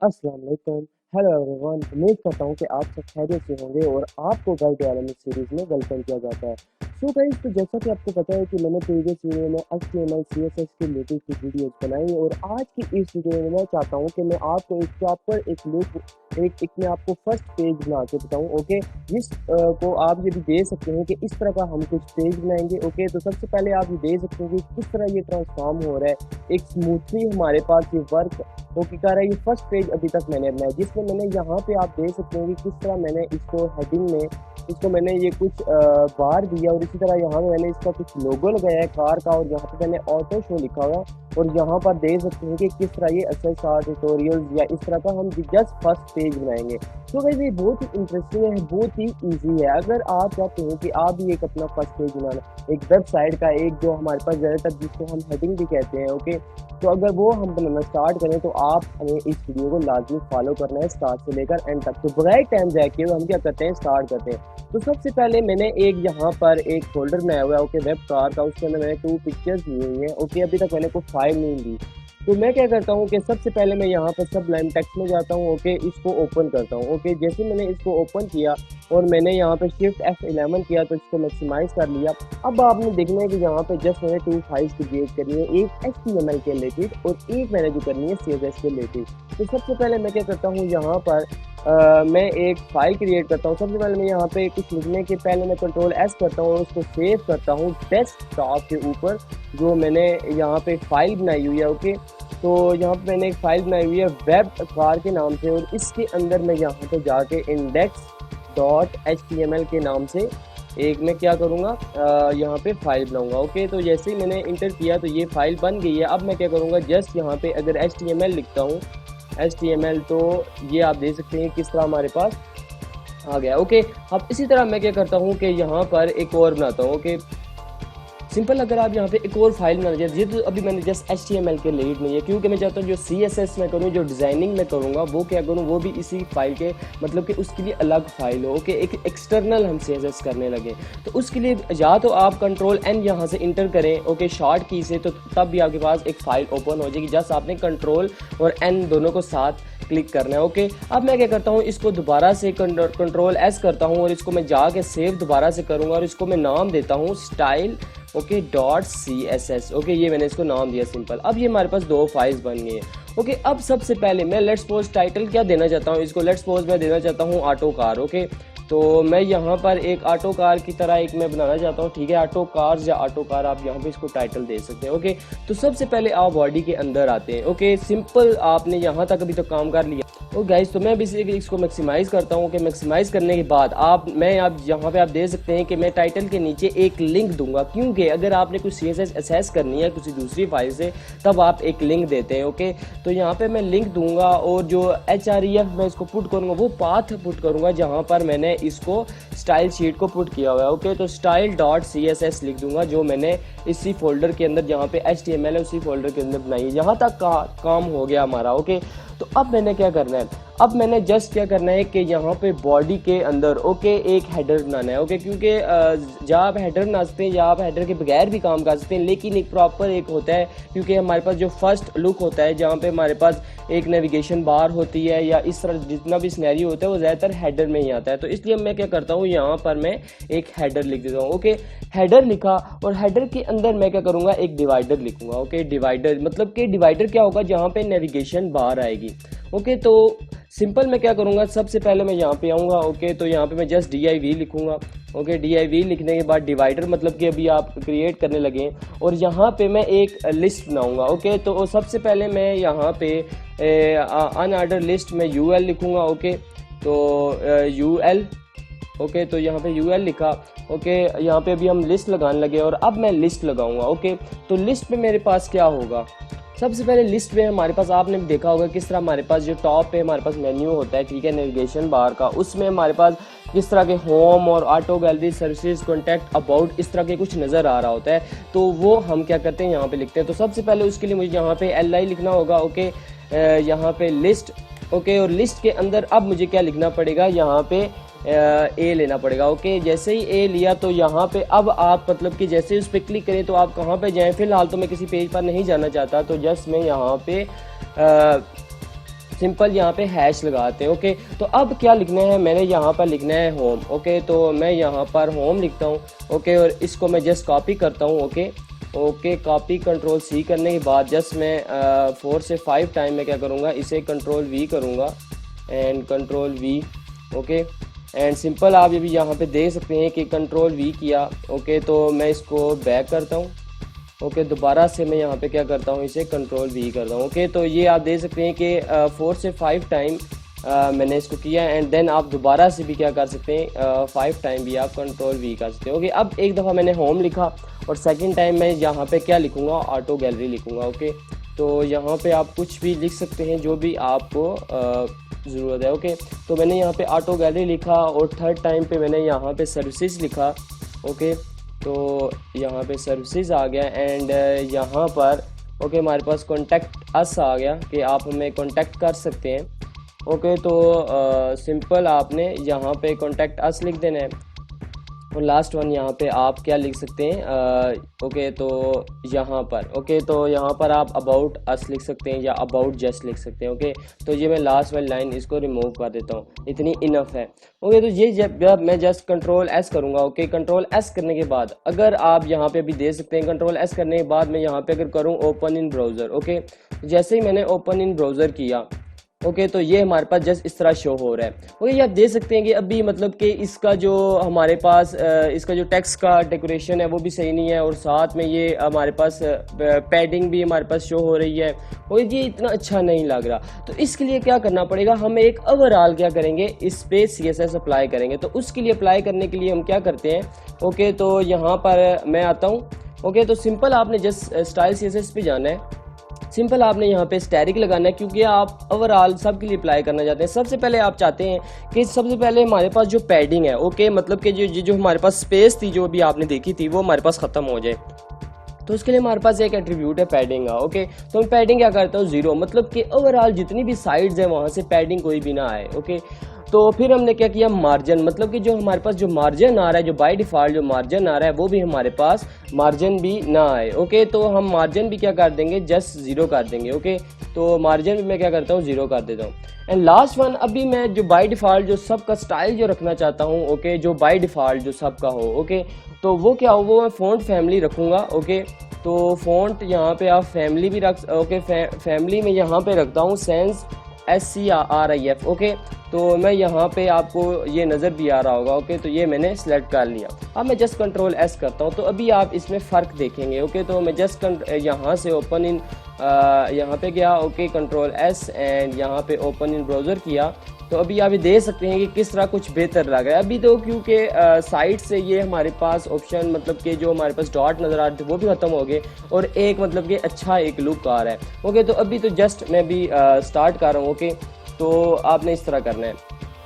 अस्सलाम वालेकुम। Hello everyone, उम्मीद करता हूँ कि आप सब खैरियत से होंगे और आपको गाइड एलिमेंट सीरीज में वेलकम किया जाता है। सो गाइस, तो जैसा कि आपको पता है कि मैंने प्रीवियस वीडियो में HTML CSS के रिलेटेड कुछ वीडियोस बनाई और आज की इस वीडियो में मैं चाहता हूँ कि मैं आपको एक प्रॉपर एक लुक एक मैं आपको फर्स्ट पेज बना के बताऊँ। ओके, जिस को आप ये भी दे सकते हैं कि इस तरह का हम कुछ पेज बनाएंगे। ओके, तो सबसे पहले आप ये दे सकते हैं कि किस तरह ये ट्रांसफॉर्म हो रहा है, एक स्मूथली हमारे पास ये वर्क ओके कह रहा है। ये फर्स्ट पेज अभी तक मैंने बनाया, जिसमें मैंने यहाँ पे आप देख सकते हैं कि किस तरह मैंने इसको हेडिंग में इसको मैंने ये कुछ बार दिया और इसी तरह यहाँ पे मैंने इसका कुछ लोगो लगाया है कार का और यहाँ पे मैंने ऑटो शो लिखा हुआ और यहाँ पर देख सकते हैं कि किस तरह ये SSR ट्यूटोरियल्स या इस तरह का हम जस्ट फर्स्ट पेज बनाएंगे। तो भाई ये बहुत ही इंटरेस्टिंग है, बहुत ही ईजी है। अगर आप चाहते हैं कि आप भी एक अपना फर्स्ट पेज बनाना, एक वेबसाइट का एक जो हमारे पास ज़्यादातर जिसको हम हेडिंग भी कहते हैं, ओके, तो अगर वो हम बनाना स्टार्ट करें तो आप हमें इस वीडियो को लाजमी फॉलो करना है स्टार्ट से लेकर एंड तक। तो बगैर टाइम जाए के हम क्या करते हैं, स्टार्ट करते हैं। तो सबसे पहले मैंने एक यहाँ पर एक फोल्डर बनाया हुआ है, ओके, वेब कार का। उसके अंदर मैंने 2 पिक्चर्स ली हुई हैं। ओके, अभी तक मैंने कोई फाइल नहीं ली। तो मैं क्या करता हूँ कि सबसे पहले मैं यहाँ पर सबलाइन टेक्स्ट में जाता हूँ। ओके, इसको ओपन करता हूँ। ओके, जैसे मैंने इसको ओपन किया और मैंने यहाँ पे शिफ्ट F11 किया तो इसको मैक्सिमाइज कर लिया। अब आपने देखना है कि यहाँ पे जस्ट मैंने 2 फाइल्स क्रिएट करनी है, एक HTML के रिलेटेड और एक मैंने जो करनी है CSS के रिलेटेड। तो सबसे पहले मैं क्या करता हूँ, यहाँ पर मैं एक फ़ाइल क्रिएट करता हूँ। सबसे पहले मैं यहाँ पे कुछ लिखने के पहले मैं Ctrl+S करता हूँ और उसको सेव करता हूँ डेस्कटॉप के ऊपर, जो मैंने यहाँ पे फ़ाइल बनाई हुई है। ओके, तो यहाँ पे मैंने एक फ़ाइल बनाई हुई है वेब कार के नाम से और इसके अंदर मैं यहाँ पे जाके index.html के नाम से एक मैं क्या करूँगा, यहाँ पे फाइल बनाऊँगा। ओके, तो जैसे ही मैंने इंटर किया तो ये फाइल बन गई है। अब मैं क्या करूँगा, जस्ट यहाँ पे अगर HTML लिखता हूँ HTML, तो ये आप देख सकते हैं किस तरह हमारे पास आ गया। ओके, अब इसी तरह मैं क्या करता हूँ कि यहाँ पर एक और बनाता हूँ। ओके, सिंपल, अगर आप यहाँ पे एक और फाइल बनाना चाहिए, ये तो अभी मैंने जस्ट HTML के लीड नहीं है, क्योंकि मैं चाहता हूँ जो CSS में करूँ, जो डिज़ाइनिंग में करूँगा, वो क्या करूँ, वो भी इसी फाइल के मतलब कि उसके लिए अलग फाइल हो। ओके, एक एक्सटर्नल हम CSS करने लगे, तो उसके लिए या तो आप Ctrl+N यहाँ से इंटर करें, ओके, शॉर्ट की से, तो तब भी आपके पास एक फ़ाइल ओपन हो जाएगी। जस्ट आपने Ctrl और N दोनों को साथ क्लिक करना है। ओके, अब मैं क्या करता हूँ, इसको दोबारा से Ctrl+S करता हूँ और इसको मैं जाके सेव दोबारा से करूँगा और इसको मैं नाम देता हूँ स्टाइल ओके .css। ओके, ये मैंने इसको नाम दिया सिंपल। अब ये हमारे पास 2 फाइल्स बन गई हैं। ओके, अब सबसे पहले मैं लेट्स सपोज टाइटल क्या देना चाहता हूँ, इसको लेट्स सपोज मैं देना चाहता हूँ ऑटो कार। ओके, तो मैं यहाँ पर एक ऑटो कार की तरह एक मैं बनाना चाहता हूँ, ठीक है, ऑटो कार्स या ऑटो कार, आप यहाँ पे इसको टाइटल दे सकते हैं। ओके, तो सबसे पहले आप बॉडी के अंदर आते हैं। ओके, सिंपल, आपने यहाँ तक अभी तो काम कर लिया। तो गाइस, तो मैं बेसिकली इसको मैक्सिमाइज़ करता हूँ कि मैक्सिमाइज़ करने के बाद आप यहाँ पे आप देख सकते हैं कि मैं टाइटल के नीचे एक लिंक दूंगा, क्योंकि अगर आपने कुछ CSS एक्सेस करनी है किसी दूसरी फाइल से तब आप एक लिंक देते हैं। ओके, तो यहाँ पे मैं लिंक दूंगा और जो href मैं इसको पुट करूँगा वो पाथ पुट करूँगा जहाँ पर मैंने इसको स्टाइल शीट को पुट किया हुआ है। ओके, तो style.css लिख दूंगा, जो मैंने इसी फोल्डर के अंदर जहाँ पे HTML है उसी फोल्डर के अंदर बनाई है। यहाँ तक काम हो गया हमारा। ओके, तो अब मैंने क्या करना है, अब मैंने जस्ट क्या करना है कि यहाँ पे बॉडी के अंदर ओके एक हेडर बनाना है। ओके, क्योंकि जब आप हेडर बना सकते हैं या आप हेडर के बगैर भी काम कर सकते हैं, लेकिन एक प्रॉपर एक होता है, क्योंकि हमारे पास जो फर्स्ट लुक होता है जहाँ पे हमारे पास एक नेविगेशन बार होती है या इस तरह जितना भी सिनेरियो होता है वो ज़्यादातर हेडर में ही आता है। तो इसलिए मैं क्या करता हूँ, यहाँ पर मैं एक हेडर लिख देता हूँ। ओके, हेडर लिखा और हेडर के अंदर मैं क्या करूँगा, एक डिवाइडर लिखूँगा। ओके, डिवाइडर मतलब कि डिवाइडर क्या होगा, जहाँ पे नेविगेशन बार आएगी। ओके, तो सिंपल मैं क्या करूँगा, सबसे पहले मैं यहाँ पे आऊँगा। ओके, तो यहाँ पे मैं जस्ट div लिखूँगा। ओके, div लिखने के बाद डिवाइडर मतलब कि अभी आप क्रिएट करने लगे और यहाँ पे मैं एक लिस्ट बनाऊँगा। ओके, तो सबसे पहले मैं यहाँ पे अनऑर्डर लिस्ट में ul लिखूँगा। ओके, तो ul ओके, तो यहाँ पे ul लिखा। ओके, यहाँ पे अभी हम लिस्ट लगाने लगे और अब मैं लिस्ट लगाऊंगा। ओके, तो लिस्ट में मेरे पास क्या होगा, सबसे पहले लिस्ट में हमारे पास आपने देखा होगा किस तरह हमारे पास जो टॉप पे हमारे पास मेन्यू होता है, ठीक है, नेविगेशन बार का, उसमें हमारे पास किस तरह के होम और auto gallery services contact about इस तरह के कुछ नज़र आ रहा होता है। तो वो हम क्या करते हैं, यहाँ पे लिखते हैं। तो सबसे पहले उसके लिए मुझे यहाँ पे li लिखना होगा। ओके, यहाँ पे लिस्ट। ओके, और लिस्ट के अंदर अब मुझे क्या लिखना पड़ेगा, यहाँ पे ए लेना पड़ेगा। ओके, जैसे ही ए लिया तो यहाँ पे अब आप मतलब कि जैसे उस पर क्लिक करें तो आप कहाँ पे जाएं, फिलहाल तो मैं किसी पेज पर नहीं जाना चाहता, तो जस्ट मैं यहाँ पे सिंपल यहाँ पे हैश लगाते हैं। ओके, तो अब क्या लिखना है, मैंने यहाँ पर लिखना है होम। ओके, तो मैं यहाँ पर होम लिखता हूँ। ओके, और इसको मैं जस्ट कॉपी करता हूँ। Okay okay, copy control C करने के बाद जस्ट मैं 4 से 5 टाइम मैं क्या करूँगा, इसे कंट्रोल वी करूँगा and control we. Okay, and simple आप अभी यहाँ पे देख सकते हैं कि कंट्रोल वी किया। ओके, तो मैं इसको बैक करता हूँ। ओके, दोबारा से मैं यहाँ पे क्या करता हूँ, इसे कंट्रोल वी करता हूँ। ओके, तो ये आप देख सकते हैं कि 4 से 5 टाइम मैंने इसको किया एंड देन आप दोबारा से भी क्या कर सकते हैं, 5 टाइम भी आप कंट्रोल वी कर सकते हैं। ओके, अब एक दफ़ा मैंने होम लिखा और सेकंड टाइम मैं यहाँ पे क्या लिखूँगा, ऑटो गैलरी लिखूँगा। ओके, तो यहाँ पे आप कुछ भी लिख सकते हैं जो भी आपको ज़रूरत है। ओके, तो मैंने यहाँ पे ऑटो गैलरी लिखा और थर्ड टाइम पे मैंने यहाँ पे सर्विसेज लिखा। ओके, तो यहाँ पे सर्विसेज आ गया एंड यहाँ पर ओके हमारे पास कॉन्टैक्ट अस आ गया कि आप हमें कॉन्टैक्ट कर सकते हैं। ओके, तो सिंपल आपने यहाँ पे कॉन्टैक्ट अस लिख देना है और लास्ट वन यहाँ पे आप क्या लिख सकते हैं, ओके, तो यहाँ पर ओके तो यहाँ पर आप अबाउट अस लिख सकते हैं या अबाउट जस्ट लिख सकते हैं। ओके, तो ये मैं लास्ट वाली लाइन इसको रिमूव कर देता हूँ, इतनी इनफ है। ओके, तो ये जब मैं जस्ट कंट्रोल एस करूँगा। ओके, कंट्रोल एस करने के बाद अगर आप यहाँ पे भी दे सकते हैं, कंट्रोल एस करने के बाद मैं यहाँ पे अगर करूँ ओपन इन ब्राउज़र। ओके, जैसे ही मैंने ओपन इन ब्राउज़र किया, ओके, तो ये हमारे पास जस्ट इस तरह शो हो रहा है। ओके, ये आप देख सकते हैं कि अभी मतलब कि इसका जो हमारे पास इसका जो टेक्स्ट का डेकोरेशन है वो भी सही नहीं है और साथ में ये हमारे पास पैडिंग भी हमारे पास शो हो रही है और ये इतना अच्छा नहीं लग रहा। तो इसके लिए क्या करना पड़ेगा, हम एक ओवरऑल क्या करेंगे, इस पे CSS अप्लाई करेंगे। तो उसके लिए अप्लाई करने के लिए हम क्या करते हैं, ओके, तो यहाँ पर मैं आता हूँ। ओके, तो सिंपल आपने जस्ट स्टाइल CSS पे जाना है। सिंपल आपने यहाँ पे स्टैटिक लगाना है क्योंकि आप ओवरऑल सब के लिए अप्लाई करना चाहते हैं। सबसे पहले आप चाहते हैं कि सबसे पहले हमारे पास जो पैडिंग है, ओके, मतलब कि जो हमारे पास स्पेस थी जो भी आपने देखी थी वो हमारे पास ख़त्म हो जाए। तो उसके लिए हमारे पास एक एट्रीब्यूट है पैडिंग का। ओके, तो मैं पैडिंग क्या करता हूँ, 0, मतलब कि ओवरऑल जितनी भी साइड्स है वहाँ से पैडिंग कोई भी ना आए। ओके, तो फिर हमने क्या किया, मार्जिन, मतलब कि जो हमारे पास जो मार्जिन आ रहा है, जो बाय डिफ़ॉल्ट जो मार्जिन आ रहा है वो भी हमारे पास मार्जिन भी ना आए। ओके, तो हम मार्जिन भी क्या कर देंगे, जस्ट 0 कर देंगे। ओके, तो मार्जिन भी मैं क्या करता हूँ, 0 कर देता हूँ। एंड लास्ट वन, अभी मैं जो बाय डिफ़ॉल्ट जो सब का स्टाइल जो रखना चाहता हूँ, ओके, जो बाय डिफ़ॉल्ट जो सब का हो, ओके, तो वो क्या हो, वो मैं फ़ॉन्ट फैमिली रखूँगा। ओके, तो फ़ॉन्ट यहाँ पे आप फैमिली भी रख, ओके, फैमिली में यहाँ पे रखता हूँ सेंस SCRIF। ओके, तो मैं यहाँ पे आपको ये नज़र भी आ रहा होगा। ओके, तो ये मैंने सेलेक्ट कर लिया। अब मैं जस्ट कंट्रोल S करता हूँ तो अभी आप इसमें फ़र्क देखेंगे। ओके, तो मैं जस्ट यहाँ से ओपन इन यहाँ पे गया। ओके, कंट्रोल S एंड यहाँ पे ओपन इन ब्राउज़र किया तो अभी आप ये देख सकते हैं कि किस तरह कुछ बेहतर लग रहा है। अभी तो क्योंकि साइड से ये हमारे पास ऑप्शन, मतलब कि जो हमारे पास डॉट नज़र आ रहे थे वो भी ख़त्म हो गए और एक मतलब कि अच्छा एक लुक आ रहा है। ओके, तो अभी तो जस्ट मैं भी स्टार्ट कर रहा हूँ। ओके, तो आपने इस तरह करना है।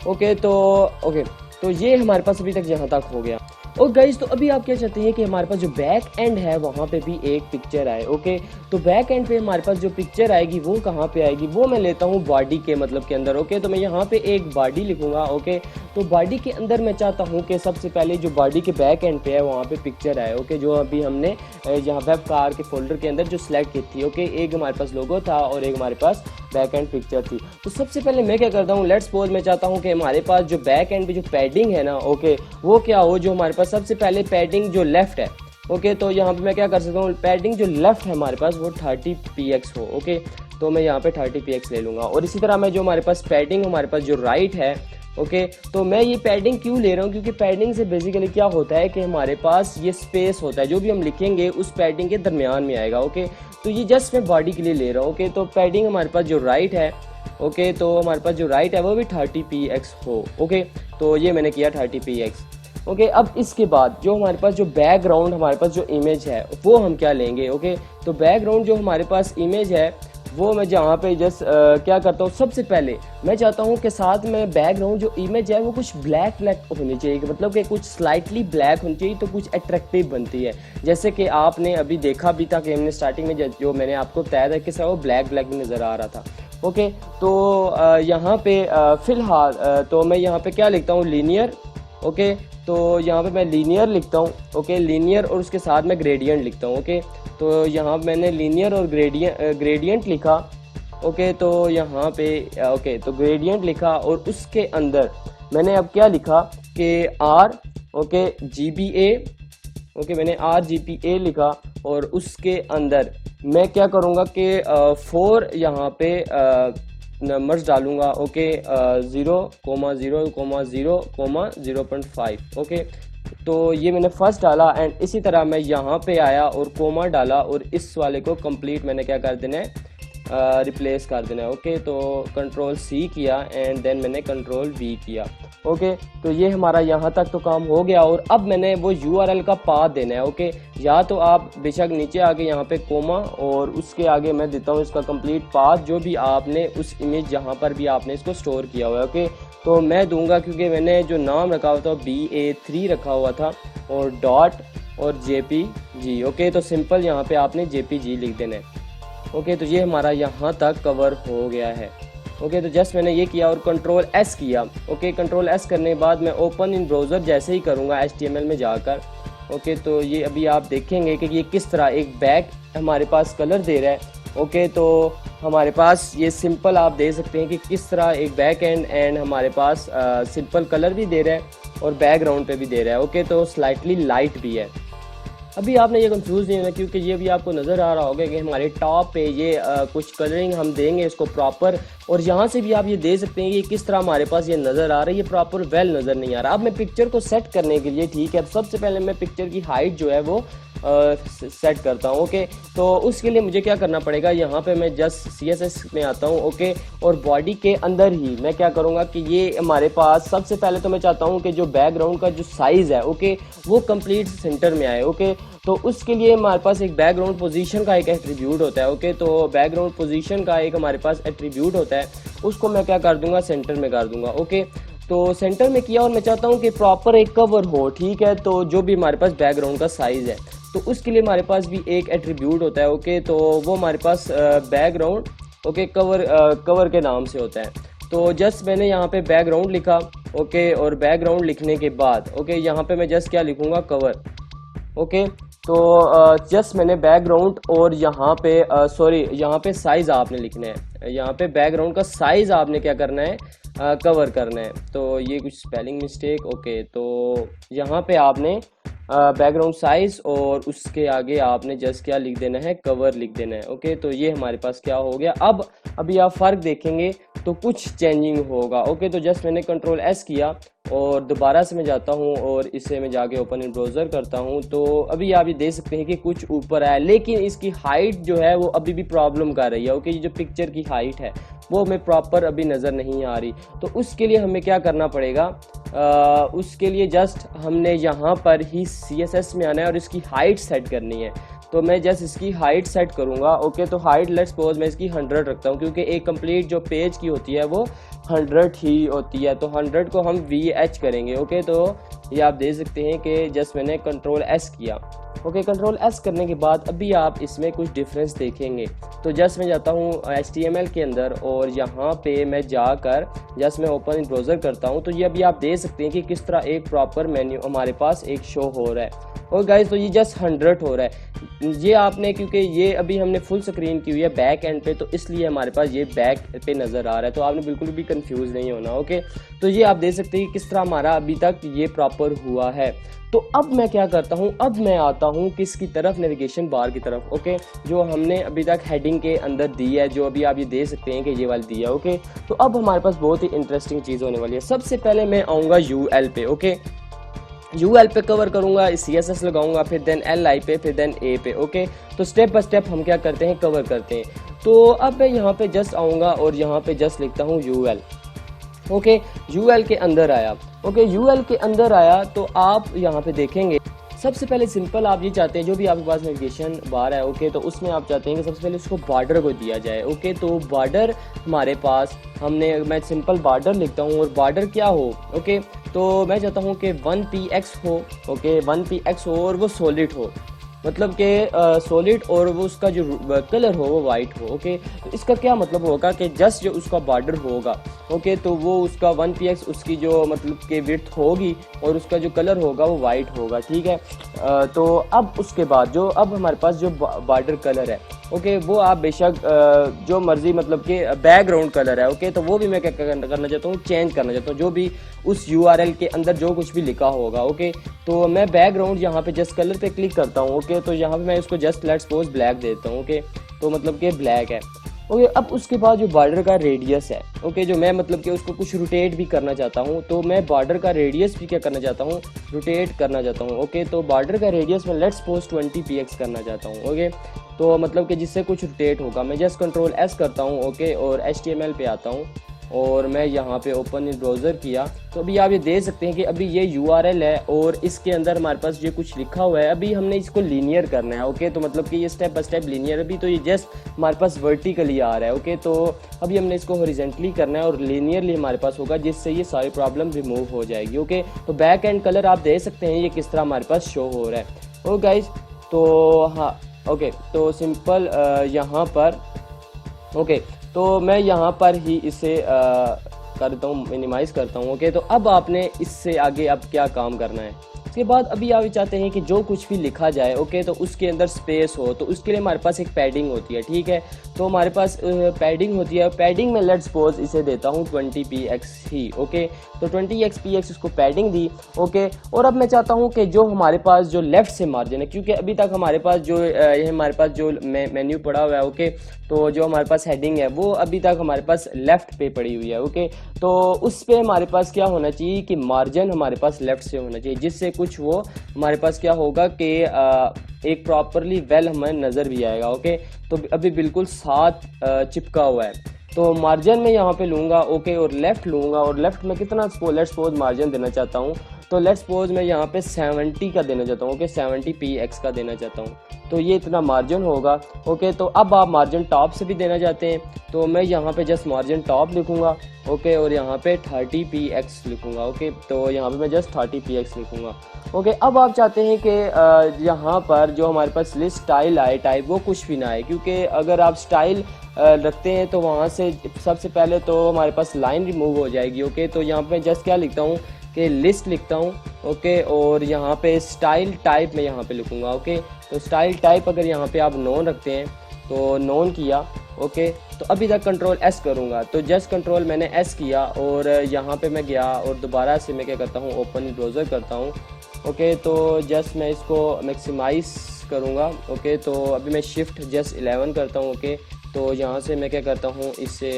ओके, तो ये हमारे पास अभी तक यहाँ तक हो गया। और गाइस, तो अभी आप क्या चाहते हैं कि हमारे पास जो बैक एंड है वहाँ पे भी एक पिक्चर आए। ओके, तो बैक एंड पे हमारे पास जो पिक्चर आएगी वो कहाँ पे आएगी, वो मैं लेता हूँ बॉडी के मतलब के अंदर। ओके, तो मैं यहाँ पे एक बॉडी लिखूँगा। ओके, तो बॉडी के अंदर मैं चाहता हूँ कि सबसे पहले जो बॉडी के बैक एंड पे है वहाँ पे पिक्चर आए। ओके, जो अभी हमने यहाँ वेब कार के फोल्डर के अंदर जो सिलेक्ट की थी। ओके, एक हमारे पास लोगो था और एक हमारे पास बैक एंड पिक्चर थी। तो सबसे पहले मैं क्या करता हूँ, लेट्स सपोज मैं चाहता हूँ कि हमारे पास जो बैक एंड पे जो पैडिंग है ना, ओके, वो क्या हो, जो हमारे पास सबसे पहले पैडिंग जो लेफ्ट है। ओके, तो यहाँ पे मैं क्या कर सकता हूँ, पैडिंग जो लेफ्ट है हमारे पास वो 30px हो। ओके, तो मैं यहाँ पे 30px ले लूँगा और इसी तरह मैं जो हमारे पास पैडिंग हमारे पास जो राइट है। ओके, तो मैं ये पैडिंग क्यों ले रहा हूँ, क्योंकि पैडिंग से बेसिकली क्या होता है कि हमारे पास ये स्पेस होता है, जो भी हम लिखेंगे उस पैडिंग के दरमियान में आएगा। ओके, तो ये जस्ट मैं बॉडी के लिए ले रहा हूँ। ओके, तो पैडिंग हमारे पास जो राइट है, ओके, तो हमारे पास जो राइट है वो भी 30px हो। ओके, तो ये मैंने किया 30px। ओके, अब इसके बाद जो हमारे पास जो बैकग्राउंड हमारे पास जो इमेज है वो हम क्या लेंगे। ओके, तो बैकग्राउंड जो हमारे पास इमेज है वो मैं जहाँ पे जस्ट क्या करता हूँ, सबसे पहले मैं चाहता हूँ कि साथ में बैकग्राउंड जो इमेज है वो कुछ ब्लैक होनी चाहिए, मतलब कि कुछ स्लाइटली ब्लैक होनी चाहिए तो कुछ अट्रैक्टिव बनती है। जैसे कि आपने अभी देखा भी था कि हमने स्टार्टिंग में जो मैंने आपको बताया था कि सर वो ब्लैक भी नज़र आ रहा था। ओके, तो यहाँ पे फ़िलहाल तो मैं यहाँ पे क्या लिखता हूँ, लीनियर। ओके, तो यहाँ पे मैं लीनियर लिखता हूँ। ओके, लीनियर और उसके साथ मैं ग्रेडियंट लिखता हूँ। ओके, तो यहाँ मैंने लीनियर और ग्रेडियंट लिखा। ओके तो यहाँ पे ओके तो ग्रेडियंट लिखा और उसके अंदर मैंने अब क्या लिखा कि आर ओके GPA ओके मैंने RGPA लिखा और उसके अंदर मैं क्या करूँगा कि 4 यहाँ पे नंबर्स डालूंगा ओके 0,0,0,0.5 ओके तो ये मैंने फर्स्ट डाला एंड इसी तरह मैं यहाँ पे आया और कोमा डाला और इस वाले को कंप्लीट मैंने क्या कर देना है रिप्लेस कर देना है। ओके तो कंट्रोल C किया एंड देन मैंने कंट्रोल V किया। ओके तो ये हमारा यहाँ तक तो काम हो गया और अब मैंने वो URL का पाथ देना है। ओके या तो आप बेशक नीचे आके यहाँ पे कोमा और उसके आगे मैं देता हूँ इसका कंप्लीट पाथ जो भी आपने उस इमेज जहाँ पर भी आपने इसको स्टोर किया हुआ है। ओके तो मैं दूंगा क्योंकि मैंने जो नाम रखा हुआ था BA3 रखा हुआ था और डॉट और JPG। ओके तो सिंपल यहाँ पे आपने JPG लिख देना है। ओके तो ये हमारा यहाँ तक कवर हो गया है। ओके तो जस्ट मैंने ये किया और कंट्रोल S किया। ओके कंट्रोल S करने के बाद मैं ओपन इन ब्राउज़र जैसे ही करूँगा HTML में जाकर। ओके तो ये अभी आप देखेंगे कि ये किस तरह एक बैक हमारे पास कलर दे रहा है। ओके तो हमारे पास ये सिंपल आप देख सकते हैं कि किस तरह एक बैक एंड हमारे पास सिंपल कलर भी दे रहा है और बैकग्राउंड पे भी दे रहा है। ओके तो स्लाइटली लाइट भी है। अभी आपने ये कंफ्यूज नहीं होना क्योंकि ये भी आपको नज़र आ रहा होगा कि हमारे टॉप पे ये कुछ कलरिंग हम देंगे इसको प्रॉपर और यहाँ से भी आप ये दे सकते हैं कि किस तरह हमारे पास ये नज़र आ रहा है। ये प्रॉपर वेल नज़र नहीं आ रहा। अब मैं पिक्चर को सेट करने के लिए ठीक है अब सबसे पहले मैं पिक्चर की हाइट जो है वो सेट करता हूँ। ओके तो उसके लिए मुझे क्या करना पड़ेगा यहाँ पे मैं जस्ट CSS में आता हूँ। ओके और बॉडी के अंदर ही मैं क्या करूँगा कि ये हमारे पास सबसे पहले तो मैं चाहता हूँ कि जो बैकग्राउंड का जो साइज़ है ओके वो कंप्लीट सेंटर में आए। ओके तो उसके लिए हमारे पास एक बैकग्राउंड पोजीशन का एक एट्रीब्यूट होता है। ओके तो बैकग्राउंड पोजीशन का एक हमारे पास एट्रीब्यूट होता है उसको मैं क्या कर दूंगा सेंटर में कर दूंगा। ओके तो सेंटर में किया और मैं चाहता हूँ कि प्रॉपर एक कवर हो। ठीक है तो जो भी हमारे पास बैकग्राउंड का साइज़ है तो उसके लिए हमारे पास भी एक एट्रीब्यूट होता है। ओके तो वो हमारे पास बैकग्राउंड ओके कवर के नाम से होता है। तो जस्ट मैंने यहाँ पे बैकग्राउंड लिखा। ओके और बैकग्राउंड लिखने के बाद ओके यहाँ पे मैं जस्ट क्या लिखूँगा कवर। ओके तो जस्ट मैंने बैकग्राउंड और यहाँ पे सॉरी यहाँ पे साइज़ आपने लिखना है। यहाँ पे बैकग्राउंड का साइज़ आपने क्या करना है कवर करना है। तो ये कुछ स्पेलिंग मिस्टेक। ओके तो यहाँ पे आपने बैकग्राउंड साइज और उसके आगे आपने जस्ट क्या लिख देना है कवर लिख देना है। ओके तो ये हमारे पास क्या हो गया। अब अभी आप फ़र्क देखेंगे तो कुछ चेंजिंग होगा। ओके तो जस्ट मैंने कंट्रोल S किया और दोबारा से मैं जाता हूँ और इसे मैं जाके ओपन इन ब्राउज़र करता हूँ तो अभी आप ये देख सकते हैं कि कुछ ऊपर आया लेकिन इसकी हाइट जो है वो अभी भी प्रॉब्लम कर रही है। ओके ये जो पिक्चर की हाइट है वो हमें प्रॉपर अभी नज़र नहीं आ रही। तो उसके लिए हमें क्या करना पड़ेगा उसके लिए जस्ट हमने यहाँ पर ही CSS में आना है और इसकी हाइट सेट करनी है। तो मैं जस्ट इसकी हाइट सेट करूँगा। ओके तो हाइट लेट्स सपोज मैं इसकी 100 रखता हूँ क्योंकि एक कंप्लीट जो पेज की होती है वो 100 ही होती है। तो 100 को हम VH करेंगे। ओके तो ये आप देख सकते हैं कि जस्ट मैंने कंट्रोल S किया। ओके कंट्रोल S करने के बाद अभी आप इसमें कुछ डिफरेंस देखेंगे। तो जस्ट मैं जाता हूँ HTML के अंदर और यहाँ पे मैं जाकर जस्ट मैं ओपन इन ब्राउज़र करता हूँ तो ये अभी आप देख सकते हैं कि किस तरह एक प्रॉपर मेन्यू हमारे पास एक शो हो रहा है। और गाइस तो ये जस्ट 100 हो रहा है। ये आपने क्योंकि ये अभी हमने फुल स्क्रीन की हुई है बैक एंड पे तो इसलिए हमारे पास ये बैक पे नज़र आ रहा है। तो आपने बिल्कुल भी कंफ्यूज नहीं होना। ओके तो ये आप देख सकते हैं कि किस तरह हमारा अभी तक ये प्रॉपर हुआ है। तो अब मैं क्या करता हूँ अब मैं आता हूँ किसकी तरफ नेविगेशन बार की तरफ। ओके जो हमने अभी तक हेडिंग के अंदर दी है जो अभी आप ये देख सकते हैं कि ये वाली दी है। ओके तो अब हमारे पास बहुत ही इंटरेस्टिंग चीज़ होने वाली है। सबसे पहले मैं आऊँगा UL पे। ओके UL पे कवर करूंगा CSS लगाऊंगा फिर देन LI पे फिर देन A पे। ओके तो स्टेप बाय स्टेप हम क्या करते हैं कवर करते हैं। तो अब मैं यहाँ पे जस्ट आऊँगा और यहाँ पे जस्ट लिखता हूँ UL। ओके UL के अंदर आया। ओके UL के अंदर आया तो आप यहाँ पे देखेंगे सबसे पहले सिंपल आप ये चाहते हैं जो भी आपके पास नेविगेशन बार है। ओके तो उसमें आप चाहते हैं कि सबसे पहले उसको बॉर्डर को दिया जाए। ओके तो बॉर्डर हमारे पास मैं सिंपल बॉर्डर लिखता हूँ और बॉर्डर क्या हो। ओके तो मैं चाहता हूँ कि 1px हो। ओके 1px हो और वो सॉलिड हो मतलब कि सॉलिड और वो उसका जो कलर हो वो वाइट हो। ओके तो इसका क्या मतलब होगा कि जस्ट जो उसका बॉर्डर होगा ओके, तो वो उसका 1px उसकी जो मतलब के विड्थ होगी और उसका जो कलर होगा वो वाइट होगा, ठीक है। तो अब उसके बाद जो अब हमारे पास जो बॉर्डर कलर है, ओके, वो आप बेशक जो मर्जी मतलब कि बैकग्राउंड कलर है, ओके, तो वो भी मैं क्या करना चाहता हूँ, चेंज करना चाहता हूँ, जो भी उस URL के अंदर जो कुछ भी लिखा होगा, ओके। तो मैं बैकग्राउंड यहाँ पे जस्ट कलर पे क्लिक करता हूँ, ओके, तो यहाँ पे मैं इसको जस्ट लेट्स सपोज ब्लैक देता हूँ, ओके, तो मतलब कि ब्लैक है, ओके। अब उसके बाद जो बॉर्डर का रेडियस है, ओके, जो मैं मतलब कि उसको कुछ रोटेट भी करना चाहता हूँ, तो मैं बॉर्डर का रेडियस भी क्या करना चाहता हूँ, रोटेट करना चाहता हूँ, ओके। तो बॉर्डर का रेडियस मैं लेट्स सपोज 20px करना चाहता हूँ, ओके। तो मतलब कि जिससे कुछ रोटेट होगा, मैं जस्ट कंट्रोल S करता हूँ, ओके, और HTML पे आता हूँ और मैं यहाँ पे ओपन इन ब्राउज़र किया। तो अभी आप ये देख सकते हैं कि अभी ये URL है और इसके अंदर हमारे पास ये कुछ लिखा हुआ है। अभी हमने इसको लीनियर करना है, ओके, तो मतलब कि ये स्टेप बाय स्टेप लीनियर, अभी तो ये जस्ट हमारे पास वर्टिकली आ रहा है, ओके। तो अभी हमने इसको हॉरिजॉन्टली करना है और लीनियरली हमारे पास होगा, जिससे ये सारी प्रॉब्लम रिमूव हो जाएगी, ओके। तो बैक एंड कलर आप देख सकते हैं ये किस तरह हमारे पास शो हो रहा है, ओके गाइज। तो हाँ, ओके, तो सिंपल यहाँ पर, ओके, तो मैं यहाँ पर ही इसे करता हूँ, मिनिमाइज़ करता हूँ, ओके। तो अब आपने इससे आगे अब क्या काम करना है, उसके बाद अभी आप चाहते हैं कि जो कुछ भी लिखा जाए, ओके, तो उसके अंदर स्पेस हो, तो उसके लिए हमारे पास एक पैडिंग होती है, ठीक है। तो हमारे पास पैडिंग होती है, पैडिंग में लेट्स सपोज इसे देता हूँ 20px ही, ओके। तो 20px इसको पैडिंग दी, ओके। और अब मैं चाहता हूँ कि जो हमारे पास जो लेफ़्ट से मार्जिन है, क्योंकि अभी तक हमारे पास जो ये हमारे पास जो मेन्यू पड़ा हुआ है, ओके, तो जो हमारे पास हेडिंग है वो अभी तक हमारे पास लेफ़्ट पे पड़ी हुई है, ओके। तो उस पे हमारे पास क्या होना चाहिए कि मार्जिन हमारे पास लेफ़्ट से होना चाहिए, जिससे कुछ वो हमारे पास क्या होगा कि एक प्रॉपरली वेल हमें नज़र भी आएगा, ओके। तो अभी बिल्कुल साथ चिपका हुआ है, तो मार्जिन में यहाँ पे लूँगा, ओके, और लेफ़्ट लूँगा, और लेफ़्ट में कितना लेट्स सपोज मार्जिन देना चाहता हूँ, तो लेट्स सपोज मैं यहाँ पे 70 का देना चाहता हूँ, ओके, 70px का देना चाहता हूँ, तो ये इतना मार्जिन होगा, ओके। तो अब आप मार्जिन टॉप से भी देना चाहते हैं, तो मैं यहाँ पे जस्ट मार्जिन टॉप लिखूँगा, ओके, और यहाँ पे 30px लिखूँगा, ओके। तो यहाँ पे मैं जस्ट 30px लिखूँगा, ओके। अब आप चाहते हैं कि यहाँ पर जो हमारे पास लिस्ट स्टाइल आए, टाइप, वो कुछ भी ना आए, क्योंकि अगर आप स्टाइल रखते हैं तो वहाँ से सबसे पहले तो हमारे पास लाइन रिमूव हो जाएगी, ओके। तो यहाँ पे जस्ट क्या लिखता हूँ कि लिस्ट लिखता हूँ, ओके, और यहाँ पे स्टाइल टाइप में यहाँ पे लिखूँगा, ओके। तो स्टाइल टाइप अगर यहाँ पे आप नॉन रखते हैं तो नॉन किया, ओके। तो अभी तक कंट्रोल S करूँगा, तो जस्ट कंट्रोल मैंने S किया और यहाँ पे मैं गया और दोबारा से मैं क्या करता हूँ, ओपन ब्राउज़र करता हूँ, ओके। तो जस्ट मैं इसको मैक्सिमाइज़ करूँगा, ओके। तो अभी मैं शिफ्ट जस्ट 11 करता हूँ, ओके। तो यहाँ से मैं क्या करता हूँ, इसे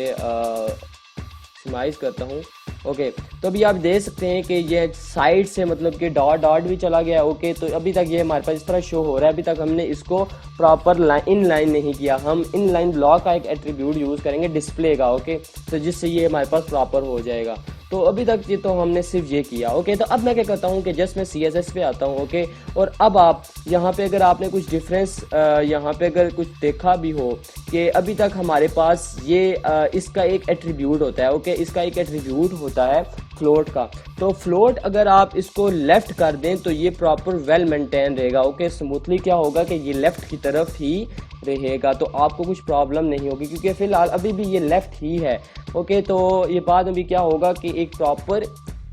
मैक्सिमाइज़ करता हूँ, ओके। तो अभी आप देख सकते हैं कि ये साइड से मतलब कि डॉट डॉट भी चला गया, ओके। तो अभी तक ये हमारे पास इस तरह शो हो रहा है, अभी तक हमने इसको प्रॉपर इन लाइन नहीं किया, हम इन लाइन ब्लॉक का एक एट्रीब्यूट यूज़ करेंगे डिस्प्ले का, ओके, तो जिससे ये हमारे पास प्रॉपर हो जाएगा। तो अभी तक ये तो हमने सिर्फ ये किया, ओके। तो अब मैं क्या करता हूँ कि जस्ट मैं CSS पे आता हूँ, ओके। और अब आप यहाँ पे अगर आपने कुछ डिफरेंस यहाँ पे अगर कुछ देखा भी हो कि अभी तक हमारे पास ये इसका एक एट्रीब्यूट होता है, ओके, इसका एक एट्रीब्यूट होता है फ्लोट का। तो फ्लोट अगर आप इसको लेफ़्ट कर दें तो ये प्रॉपर वेल मेंटेन रहेगा, ओके। स्मूथली क्या होगा कि ये लेफ़्ट की तरफ ही रहेगा, तो आपको कुछ प्रॉब्लम नहीं होगी, क्योंकि फ़िलहाल अभी भी ये लेफ़्ट ही है, ओके। तो ये बाद में भी क्या होगा कि एक प्रॉपर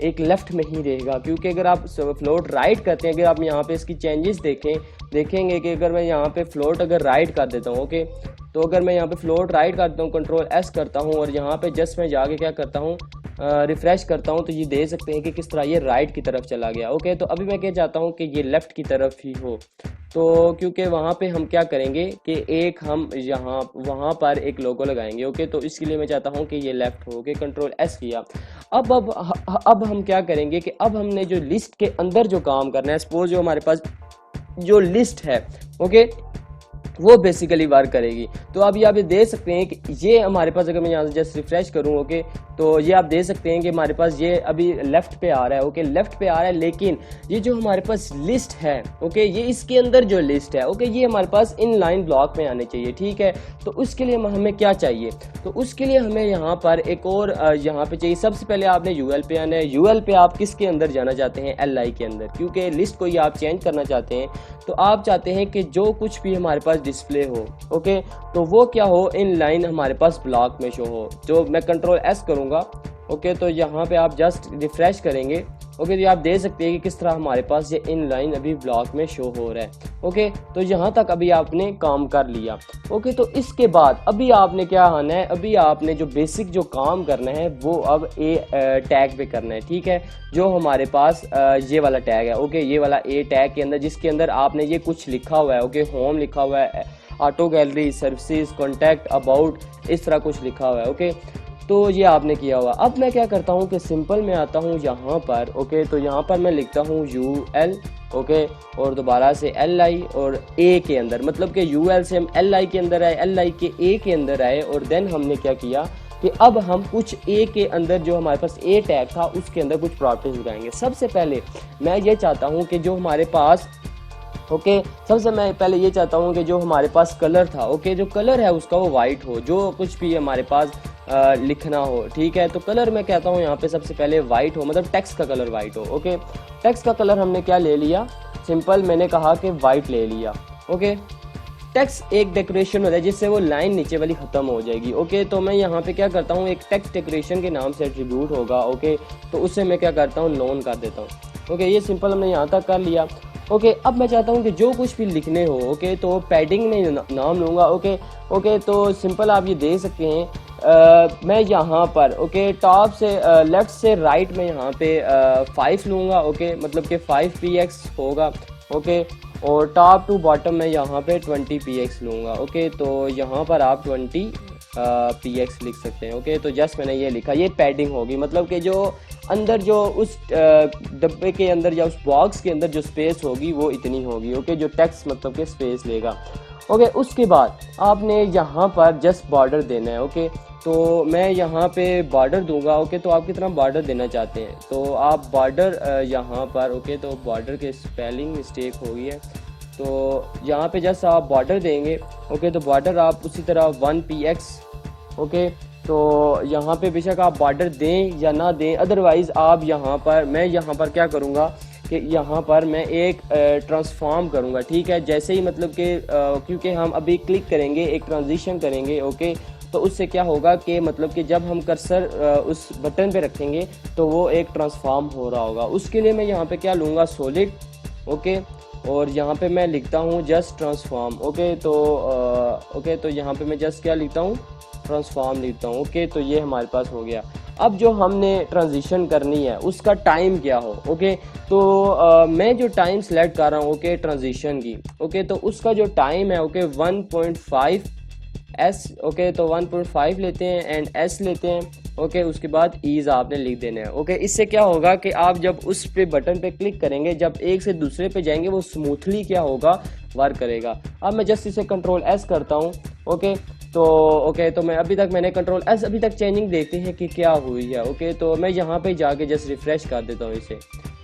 एक लेफ़्ट में ही रहेगा, क्योंकि अगर आप फ्लोट राइट करते हैं, अगर आप यहाँ पे इसकी चेंजेस देखेंगे कि अगर मैं यहाँ पे फ्लोट अगर राइट कर देता हूँ, ओके, तो अगर मैं यहाँ पे फ्लोट राइट करता हूँ, कंट्रोल S करता हूँ और यहाँ पे जस्ट मैं जाके क्या करता हूँ, रिफ़्रेश करता हूँ, तो ये देख सकते हैं कि किस तरह ये राइट की तरफ चला गया, ओके। तो अभी मैं क्या चाहता हूँ कि ये लेफ़्ट की तरफ ही हो, तो क्योंकि वहाँ पे हम क्या करेंगे कि एक हम वहाँ पर एक लोगो लगाएंगे, ओके। तो इसके लिए मैं चाहता हूँ कि ये लेफ़्ट हो, ओके, कंट्रोल S किया। अब हम क्या करेंगे कि अब हमने जो लिस्ट के अंदर जो काम करना है, सपोज जो हमारे पास जो लिस्ट है, ओके, वो बेसिकली वर्क करेगी। तो अभी आप ये देख सकते हैं कि ये हमारे पास, अगर मैं यहाँ से जस्ट रिफ्रेश करूँ, ओके, तो ये आप देख सकते हैं कि हमारे पास ये अभी लेफ़्ट पे आ रहा है, ओके, लेफ़्ट पे आ रहा है, लेकिन ये जो हमारे पास लिस्ट है, ओके, ये इसके अंदर जो लिस्ट है, ओके, ये हमारे पास इन लाइन ब्लॉक में आने चाहिए, ठीक है। तो उसके लिए हमें क्या चाहिए, तो उसके लिए हमें यहाँ पर एक और यहाँ पे चाहिए। सबसे पहले आपने UL पे आना है। UL पे आप किसके अंदर जाना चाहते हैं, LI के अंदर, क्योंकि लिस्ट को ही आप चेंज करना चाहते हैं। तो आप चाहते हैं कि जो कुछ भी हमारे पास डिस्प्ले हो, ओके, तो वो क्या हो, इन लाइन हमारे पास ब्लॉक में शो हो। जो मैं कंट्रोल S करूँगा जाऊंगा। ओके, तो यहाँ पे आप जस्ट रिफ्रेश करेंगे। ओके, तो आप देख सकते हैं कि किस तरह हमारे पास ये इनलाइन अभी ब्लॉक में शो हो रहा है। ओके, तो यहाँ तक अभी आपने काम कर लिया। ओके, तो इसके बाद अभी आपने क्या आना है, अभी आपने जो बेसिक जो काम करना है वो अब ए टैग पे करना है। ठीक है, जो हमारे पास ये वाला टैग है। ओके, ये वाला ए टैग के अंदर, जिसके अंदर आपने ये कुछ लिखा हुआ है। ओके, होम लिखा हुआ है, auto gallery, services, contact, about, इस तरह कुछ लिखा हुआ है। ओके, तो ये आपने किया हुआ। अब मैं क्या करता हूँ कि सिंपल में आता हूँ यहाँ पर। ओके, तो यहाँ पर मैं लिखता हूँ UL। ओके, और दोबारा से LI और A के अंदर, मतलब कि UL से हम LI के अंदर आए, LI के A के अंदर आए, और देन हमने क्या किया कि अब हम कुछ A के अंदर जो हमारे पास A टैग था उसके अंदर कुछ प्रॉपर्टीज लगाएंगे। सबसे पहले मैं ये चाहता हूँ कि जो हमारे पास सबसे मैं पहले ये चाहता हूँ कि जो हमारे पास कलर था, जो कलर है उसका वो वाइट हो, जो कुछ भी हमारे पास लिखना हो। ठीक है, तो कलर मैं कहता हूँ यहाँ पे सबसे पहले वाइट हो, मतलब टेक्स्ट का कलर वाइट हो। ओके, टेक्स्ट का कलर हमने क्या ले लिया, सिंपल मैंने कहा कि वाइट ले लिया। ओके, टेक्स्ट एक डेकोरेशन होता है जिससे वो लाइन नीचे वाली खत्म हो जाएगी। ओके, तो मैं यहाँ पे क्या करता हूँ, एक टेक्स्ट डेकोरेशन के नाम से एट्रीब्यूट होगा। ओके, तो उससे मैं क्या करता हूँ, नॉन कर देता हूँ। ओके, ये सिंपल हमने यहाँ तक कर लिया। ओके, अब मैं चाहता हूँ कि जो कुछ भी लिखने हो, ओके, तो पैडिंग में नाम लूँगा। ओके, तो सिंपल आप ये देख सकते हैं। मैं यहाँ पर टॉप से लेफ्ट से राइट में यहाँ पे 5 लूँगा। ओके, मतलब कि 5px होगा। ओके, और टॉप टू बॉटम में यहाँ पे 20px लूँगा। ओके, तो यहाँ पर आप 20px लिख सकते हैं। ओके, तो जस्ट मैंने ये लिखा, ये पैडिंग होगी, मतलब कि जो अंदर जो उस डब्बे के अंदर या उस बॉक्स के अंदर जो स्पेस होगी वो इतनी होगी। ओके, जो टेक्स्ट मतलब कि स्पेस लेगा। ओके, उसके बाद आपने यहाँ पर जस्ट बॉर्डर देना है। ओके, तो मैं यहाँ पे बॉर्डर दूंगा। ओके, तो आप कितना बॉर्डर देना चाहते हैं, तो आप बॉर्डर यहाँ पर, ओके, तो बॉर्डर के स्पेलिंग मिस्टेक हो गई है, तो यहाँ पे जस्ट आप बॉर्डर देंगे। ओके, तो बॉर्डर आप उसी तरह 1px। ओके, तो यहाँ पे बेशक आप बॉर्डर दें या ना दें, अदरवाइज़ आप यहाँ पर, मैं यहाँ पर क्या करूँगा कि यहाँ पर मैं एक ट्रांसफॉर्म करूँगा। ठीक है, जैसे ही मतलब कि क्योंकि हम अभी क्लिक करेंगे, एक ट्रांजिशन करेंगे। ओके, तो उससे क्या होगा कि मतलब कि जब हम कर्सर उस बटन पे रखेंगे तो वो एक ट्रांसफॉर्म हो रहा होगा। उसके लिए मैं यहाँ पे क्या लूँगा, सॉलिड। ओके, और यहाँ पे मैं लिखता हूँ जस्ट ट्रांसफॉर्म। ओके, तो यहाँ पे मैं जस्ट क्या लिखता हूँ, ट्रांसफॉर्म लिखता हूँ। ओके, तो ये हमारे पास हो गया। अब जो हमने ट्रांजिशन करनी है उसका टाइम क्या हो। ओके, तो मैं जो टाइम सेलेक्ट कर रहा हूँ, ओके, ट्रांजिशन की। ओके, तो उसका जो टाइम है, ओके, 1.5s। ओके, तो 1.5 लेते हैं एंड s लेते हैं। ओके, उसके बाद ईज आपने लिख देना है। ओके, इससे क्या होगा कि आप जब उस पे बटन पे क्लिक करेंगे, जब एक से दूसरे पे जाएंगे, वो स्मूथली क्या होगा, वर्क करेगा। अब मैं जस्ट इसे कंट्रोल S करता हूँ। ओके, तो मैं मैंने कंट्रोल S अभी तक चेंजिंग देखते हैं कि क्या हुई है। ओके, तो मैं यहाँ पे जाके जस्ट रिफ्रेश कर देता हूँ इसे।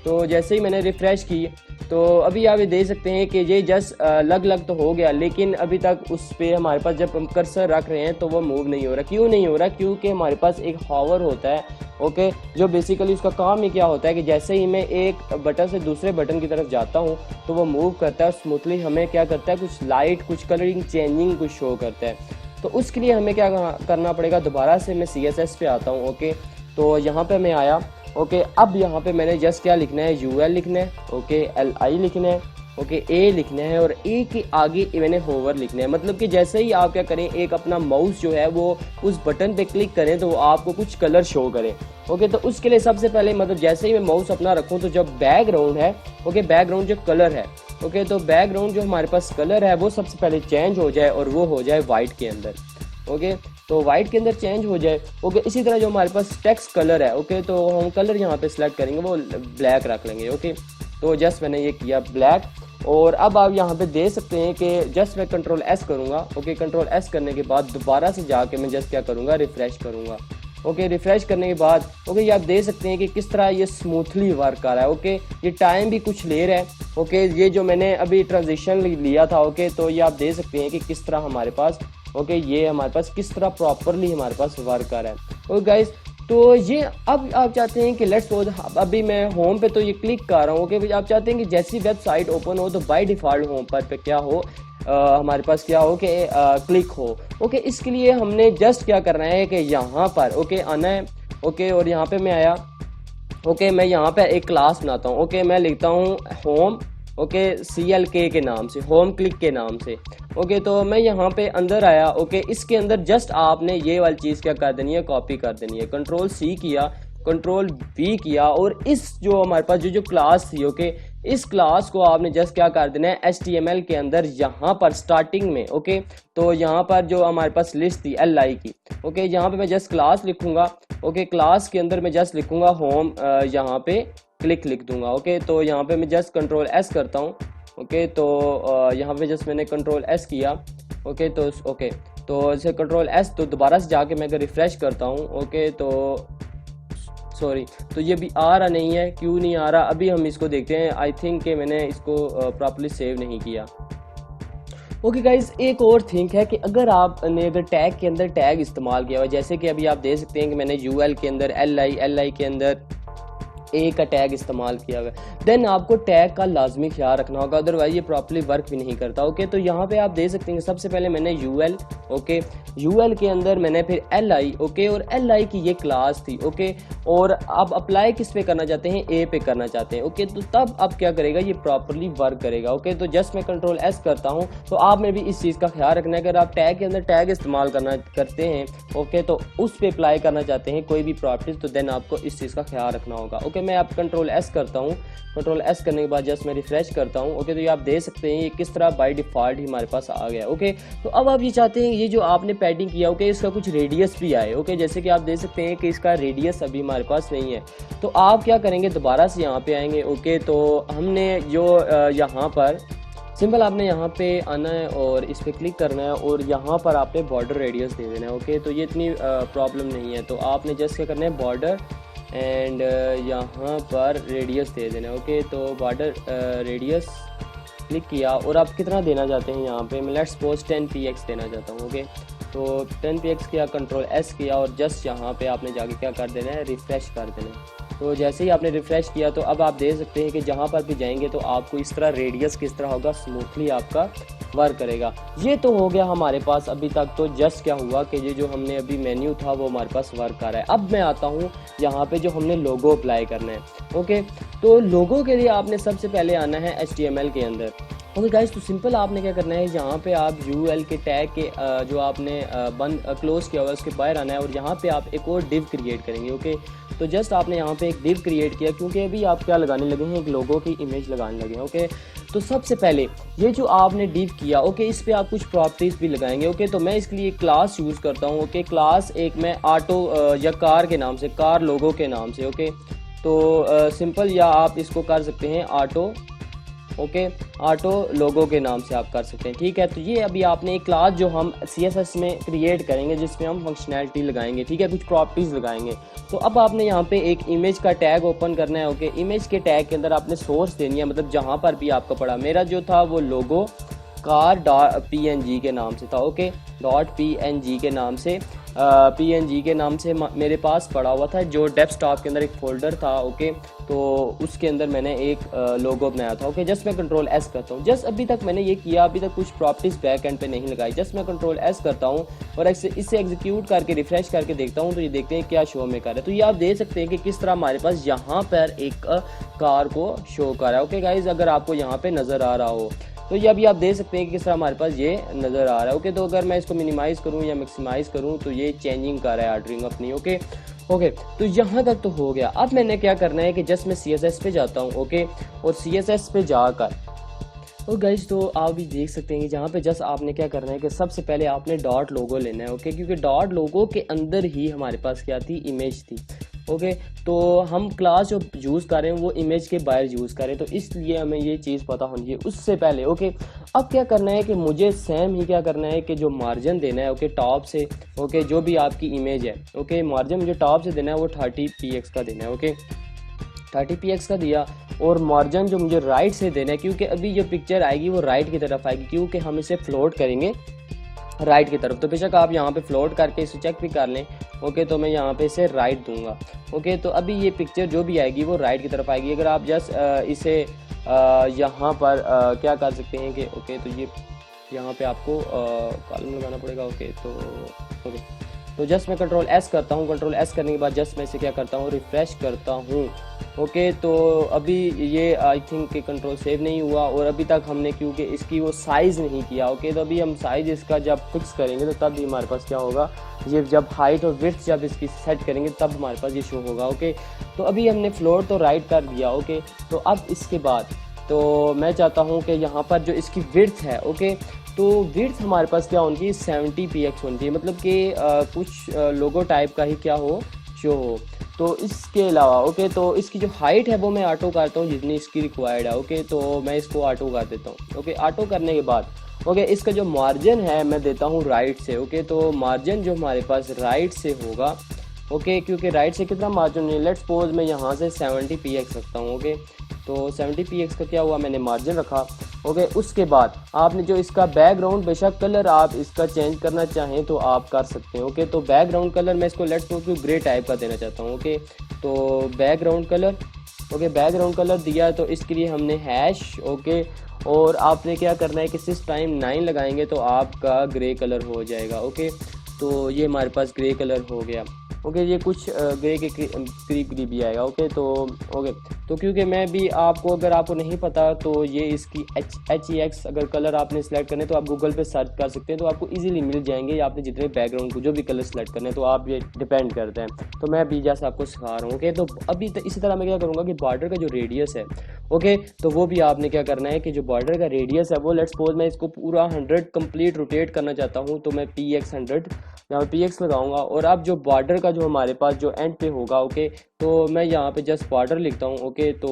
तो जैसे ही मैंने रिफ्रेश की तो अभी आप ये देख सकते हैं कि ये जस्ट लग तो हो गया, लेकिन अभी तक उस पर हमारे पास जब हम कर्सर रख रहे हैं तो वो मूव नहीं हो रहा। क्यों नहीं हो रहा, क्योंकि हमारे पास एक हॉवर होता है। ओके, जो बेसिकली उसका काम ही क्या होता है कि जैसे ही मैं एक बटन से दूसरे बटन की तरफ जाता हूँ तो वो मूव करता है स्मूथली, हमें क्या करता है, कुछ लाइट, कुछ कलरिंग चेंजिंग कुछ शो करता है। तो उसके लिए हमें क्या करना पड़ेगा, दोबारा से मैं CSS पे आता हूँ। ओके, तो यहाँ पे मैं आया। ओके, अब यहाँ पे मैंने जस्ट क्या लिखना है, UL लिखना है। ओके, LI लिखना है। ओके, A लिखना है, और A के आगे मैंने होवर लिखना है। मतलब कि जैसे ही आप क्या करें, एक अपना माउस जो है वो उस बटन पे क्लिक करें तो वो आपको कुछ कलर शो करे। ओके, तो उसके लिए सबसे पहले मतलब जैसे ही मैं माउस अपना रखूँ तो जब बैकग्राउंड है, ओके, बैकग्राउंड जो कलर है, ओके, तो बैकग्राउंड जो हमारे पास कलर है वो सबसे पहले चेंज हो जाए और वो हो जाए वाइट के अंदर। ओके, तो वाइट के अंदर चेंज हो जाए। ओके, इसी तरह जो हमारे पास टेक्स्ट कलर है, ओके, तो हम कलर यहाँ पे सिलेक्ट करेंगे, वो ब्लैक रख लेंगे। ओके, तो जस्ट मैंने ये किया ब्लैक, और अब आप यहाँ पे देख सकते हैं कि जस्ट मैं कंट्रोल S करूँगा। ओके, कंट्रोल S करने के बाद दोबारा से जाके मैं जस्ट क्या करूँगा, रिफ्रेश करूँगा। ओके, रिफ्रेश करने के बाद ओके, ये आप देख सकते हैं कि किस तरह ये स्मूथली वर्क कर रहा है। ओके, ये टाइम भी कुछ ले रहा है। ओके, ये जो मैंने अभी ट्रांजिशन लिया था, ओके, तो ये आप देख सकते हैं कि किस तरह हमारे पास, ओके, ये हमारे पास किस तरह प्रॉपरली हमारे पास वर्क कर रहा है। ओके गाइस, तो ये अब आप चाहते हैं कि लेट्स सपोज अभी मैं होम पे तो ये क्लिक कर रहा हूँ। ओके, आप चाहते हैं कि जैसी वेबसाइट ओपन हो तो बाय डिफ़ॉल्ट होम पर पे क्या हो, हमारे पास क्या हो कि क्लिक हो। ओके, इसके लिए हमने जस्ट क्या करना है कि यहाँ पर ओके आना है। ओके, और यहाँ पे मैं आया, ओके, मैं यहाँ पे एक क्लास बनाता हूँ। ओके, मैं लिखता हूँ होम, ओके, CLK के नाम से, होम क्लिक के नाम से। ओके, तो मैं यहाँ पे अंदर आया। ओके, इसके अंदर जस्ट आपने ये वाली चीज़ क्या कर देनी है, कॉपी कर देनी है। Ctrl+C किया, Ctrl+V किया, और इस जो हमारे पास जो क्लास थी, ओके, इस क्लास को आपने जस्ट क्या कर देना है, HTML के अंदर यहाँ पर स्टार्टिंग में, ओके, तो यहाँ पर जो हमारे पास लिस्ट थी LI की, ओके, यहाँ पे मैं जस्ट क्लास लिखूंगा। ओके, क्लास के अंदर मैं जस्ट लिखूंगा होम, यहाँ पे क्लिक लिख दूंगा। ओके, तो यहाँ पे मैं जस्ट Ctrl+S करता हूँ। ओके, तो यहाँ पे जस्ट मैंने Ctrl+S किया। ओके, तो ओके, तो इसे Ctrl+S, तो दोबारा से जाके मैं अगर रिफ्रेश करता हूँ, ओके, तो सॉरी, तो ये भी आ रहा नहीं है, क्यों नहीं आ रहा, अभी हम इसको देखते हैं। आई थिंक कि मैंने इसको प्रॉपर्ली सेव नहीं किया। ओके गाइज, एक और थिंक है कि अगर आपने अगर टैग के अंदर टैग इस्तेमाल किया हुआ, जैसे कि अभी आप देख सकते हैं कि मैंने UL के अंदर LI के अंदर A का टैग इस्तेमाल किया हुआ है, देन आपको टैग का लाजमी ख्याल रखना होगा, अदरवाइज ये प्रॉपर्ली वर्क भी नहीं करता। ओके, तो यहाँ पे आप देख सकते हैं सबसे पहले मैंने UL, ओके, UL के अंदर मैंने फिर LI, ओके, और LI की ये क्लास थी। ओके, और आप अप्लाई किस पे करना चाहते हैं, A पे करना चाहते हैं। ओके, तो तब अब क्या करेगा, ये प्रॉपर्ली वर्क करेगा। ओके, तो जस्ट मैं Ctrl+S करता हूँ। तो आपने भी इस चीज़ का ख्याल रखना है, अगर आप टैग के अंदर टैग इस्तेमाल करते हैं, ओके, तो उस पर अप्लाई करना चाहते हैं कोई भी प्रॉपर्टीज, तो देन आपको इस चीज़ का ख्याल रखना होगा। ओके, मैं आप Ctrl+S करता हूँ। Ctrl+S करने के बाद जस्ट मैं रिफ्रेश करता हूँ। ओके, तो ये आप देख सकते हैं ये किस तरह बाय डिफ़ॉल्ट ही हमारे पास आ गया। ओके, तो अब आप ये चाहते हैं ये जो आपने पैडिंग किया, ओके, इसका कुछ रेडियस भी आए। ओके, जैसे कि आप देख सकते हैं कि इसका रेडियस अभी हमारे पास नहीं है, तो आप क्या करेंगे, दोबारा से यहाँ पे आएंगे। ओके, तो हमने जो यहाँ पर सिंपल आपने यहाँ पे आना है और इस पर क्लिक करना है, और यहाँ पर आपने बॉर्डर रेडियस दे देना है। ओके, तो ये इतनी प्रॉब्लम नहीं है, तो आपने जस्ट क्या करना है, बॉर्डर एंड यहाँ पर रेडियस दे देना है। ओके, तो बॉर्डर रेडियस क्लिक किया, और आप कितना देना चाहते हैं यहाँ पे, मैं लेट्स सपोज 10px देना चाहता हूँ। ओके, तो 10px किया, Ctrl+S किया, और जस्ट यहाँ पे आपने जाके क्या कर देना है, रिफ़्रेश कर देना है। तो जैसे ही आपने रिफ़्रेश किया, तो अब आप देख सकते हैं कि जहाँ पर भी जाएंगे तो आपको इस तरह रेडियस किस तरह होगा, स्मूथली आपका वर्क करेगा। ये तो हो गया हमारे पास अभी तक। तो जस्ट क्या हुआ कि ये जो हमने अभी मेन्यू था वो हमारे पास वर्क कर रहा है। अब मैं आता हूँ यहाँ पे जो हमने लोगो अप्लाई करना है। ओके, तो लोगो के लिए आपने सबसे पहले आना है HTML के अंदर। ओके गाइस, तो सिंपल आपने क्या करना है, यहाँ पे आप UL के टैग के जो आपने बंद क्लोज किया हुआ है उसके बाहर आना है, और यहाँ पे आप एक और डिव क्रिएट करेंगे। ओके, तो जस्ट आपने यहाँ पे एक डिव क्रिएट किया, क्योंकि अभी आप क्या लगाने लगे हैं, एक लोगो की इमेज लगाने लगे हैं। ओके, तो सबसे पहले ये जो आपने डिव किया, ओके, इस पे आप कुछ प्रॉपर्टीज भी लगाएंगे। ओके, तो मैं इसके लिए क्लास यूज़ करता हूँ। ओके, क्लास एक मैं ऑटो या कार के नाम से, कार लोगो के नाम से। ओके, तो सिंपल, या आप इसको कर सकते हैं ऑटो, ओके, ऑटो लोगो के नाम से आप कर सकते हैं। ठीक है, तो ये अभी आपने एक क्लास जो हम CSS में क्रिएट करेंगे, जिसमें हम फंक्शनैलिटी लगाएंगे, ठीक है, कुछ प्रॉपर्टीज लगाएंगे। तो अब आपने यहाँ पे एक इमेज का टैग ओपन करना है। ओके, इमेज के टैग के अंदर आपने सोर्स देनी है, मतलब जहाँ पर भी आपका पड़ा, मेरा जो था वो लोगो car.png के नाम से था। ओके, .png के नाम से PNG के नाम से मेरे पास पड़ा हुआ था, जो डेस्कटॉप के अंदर एक फोल्डर था। ओके, तो उसके अंदर मैंने एक लोगो बनाया था। ओके, जस्ट मैं Ctrl+S करता हूँ। जस्ट अभी तक मैंने ये किया, अभी तक कुछ प्रॉपर्टीज बैक एंड पे नहीं लगाई। जस्ट मैं Ctrl+S करता हूँ और इसे एग्जीक्यूट करके रिफ्रेश करके देखता हूँ, तो ये देखते हैं क्या शो में कर रहा है। तो ये आप देख सकते हैं कि किस तरह हमारे पास यहाँ पर एक कार को शो कर रहा है। ओके गाइज, अगर आपको यहाँ पे नज़र आ रहा हो, तो ये अभी आप देख सकते हैं कि किस तरह हमारे पास ये नज़र आ रहा है। ओके, तो अगर मैं इसको मिनिमाइज़ करूँ या मैक्सिमाइज़ करूँ, तो ये चेंजिंग कर रहा है ऑर्डरिंग अपनी। ओके, तो यहाँ तक तो हो गया। अब मैंने क्या करना है कि जस्ट मैं CSS पे जाता हूँ। ओके, और CSS पे जाकर, और गाइस, तो आप भी देख सकते हैं कि जहाँ पे जस्ट आपने क्या करना है कि सबसे पहले आपने डॉट लोगो लेना है। ओके, क्योंकि डॉट लोगो के अंदर ही हमारे पास क्या थी, इमेज थी। ओके, तो हम क्लास जो यूज़ कर रहे हैं वो इमेज के बाहर यूज़ करें, तो इसलिए हमें ये चीज़ पता होनी चाहिए उससे पहले। ओके, अब क्या करना है कि मुझे सेम ही क्या करना है कि जो मार्जिन देना है, ओके, टॉप से, ओके, जो भी आपकी इमेज है, ओके, मार्जिन मुझे टॉप से देना है वो 30px का देना है। ओके, 30px का दिया, और मार्जिन जो मुझे राइट से देना है, क्योंकि अभी जो पिक्चर आएगी वो राइट की तरफ आएगी, क्योंकि हम इसे फ्लोट करेंगे राइट की तरफ। तो बेशक आप यहाँ पे फ्लोट करके इसे चेक भी कर लें। ओके, तो मैं यहाँ पे इसे राइट दूंगा। ओके, तो अभी ये पिक्चर जो भी आएगी वो राइट की तरफ आएगी। अगर आप जस्ट इसे यहाँ पर क्या कर सकते हैं कि ओके, तो ये यहाँ पे आपको कॉलम लगाना पड़ेगा। ओके, तो ओके, तो जस्ट मैं कंट्रोल एस करता हूँ। कंट्रोल एस करने के बाद जस्ट मैं इसे क्या करता हूँ, रिफ्रेश करता हूँ। ओके, तो अभी ये आई थिंक कि कंट्रोल सेव नहीं हुआ और अभी तक हमने क्योंकि इसकी वो साइज़ नहीं किया। ओके, तो अभी हम साइज़ इसका जब फिक्स करेंगे तो तब ही हमारे पास क्या होगा, ये जब हाइट और विड्थ जब इसकी सेट करेंगे तब हमारे पास ये शो होगा। ओके, तो अभी हमने फ्लोर तो राइट कर दिया। ओके, तो अब इसके बाद तो मैं चाहता हूँ कि यहाँ पर जो इसकी विड्थ है, ओके, तो विड्थ हमारे पास क्या होनी चाहिए, 70px होनी चाहिए, मतलब कि कुछ लोगो टाइप का ही क्या हो, शो हो। तो इसके अलावा ओके, तो इसकी जो हाइट है वो मैं ऑटो करता हूँ जितनी इसकी रिक्वायर्ड है। ओके, तो मैं इसको ऑटो कर देता हूँ। ओके, ऑटो करने के बाद ओके, इसका जो मार्जिन है मैं देता हूँ राइट से। ओके, तो मार्जिन जो हमारे पास राइट से होगा, ओके, क्योंकि राइट से कितना मार्जिन है, लेट्स सपोज मैं यहाँ से 70px रखता हूँ। ओके, तो 70px का क्या हुआ, मैंने मार्जिन रखा। ओके, उसके बाद आपने जो इसका बैकग्राउंड, बेशक कलर आप इसका चेंज करना चाहें तो आप कर सकते हैं। ओके, तो बैकग्राउंड कलर मैं इसको लेट्स सपोज ग्रे टाइप का देना चाहता हूँ। ओके, तो background colour, okay, background colour दिया तो इसके लिए हमने हैश, ओके, और आपने क्या करना है कि सिर्फ टाइम 9 लगाएंगे तो आपका ग्रे कलर हो जाएगा। ओके, तो ये हमारे पास ग्रे कलर हो गया। ओके, ये कुछ ग्रे के करीब करीब ही आएगा। ओके, तो ओके, तो क्योंकि मैं भी आपको, अगर आपको नहीं पता तो ये इसकी HEX अगर कलर आपने सेलेक्ट करने तो आप गूगल पे सर्च कर सकते हैं, तो आपको इजीली मिल जाएंगे आपने जितने बैकग्राउंड को जो भी कलर सेलेक्ट करने हैं, तो आप ये डिपेंड करते हैं। तो मैं भी जैसा आपको सिखा रहा हूँ। ओके, तो अभी इसी तरह मैं क्या करूँगा कि बॉर्डर का जो रेडियस है, ओके, तो वो भी आपने क्या करना है कि जो बॉर्डर का रेडियस है वो लेट्स सपोज मैं इसको पूरा 100 कंप्लीट रोटेट करना चाहता हूँ, तो मैं PX 100 यहाँ PX लगाऊंगा। और अब जो बॉर्डर का जो हमारे पास जो एंड पे होगा, ओके, तो मैं यहाँ पे जस्ट बॉर्डर लिखता हूँ। ओके, तो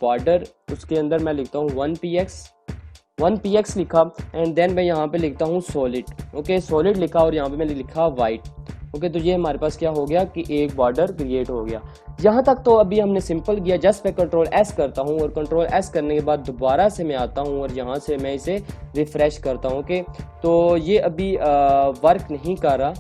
बॉर्डर उसके अंदर मैं लिखता हूँ 1px लिखा, एंड देन मैं यहाँ पे लिखता हूँ सॉलिड। ओके, सॉलिड लिखा और यहाँ पे मैंने लिखा वाइट। ओके, तो ये हमारे पास क्या हो गया कि एक बॉर्डर क्रिएट हो गया। यहाँ तक तो अभी हमने सिंपल किया। जस्ट मैं कंट्रोल एस करता हूँ और कंट्रोल एस करने के बाद दोबारा से मैं आता हूँ और यहाँ से मैं इसे रिफ्रेश करता हूँ। ओके, तो ये अभी वर्क नहीं कर रहा।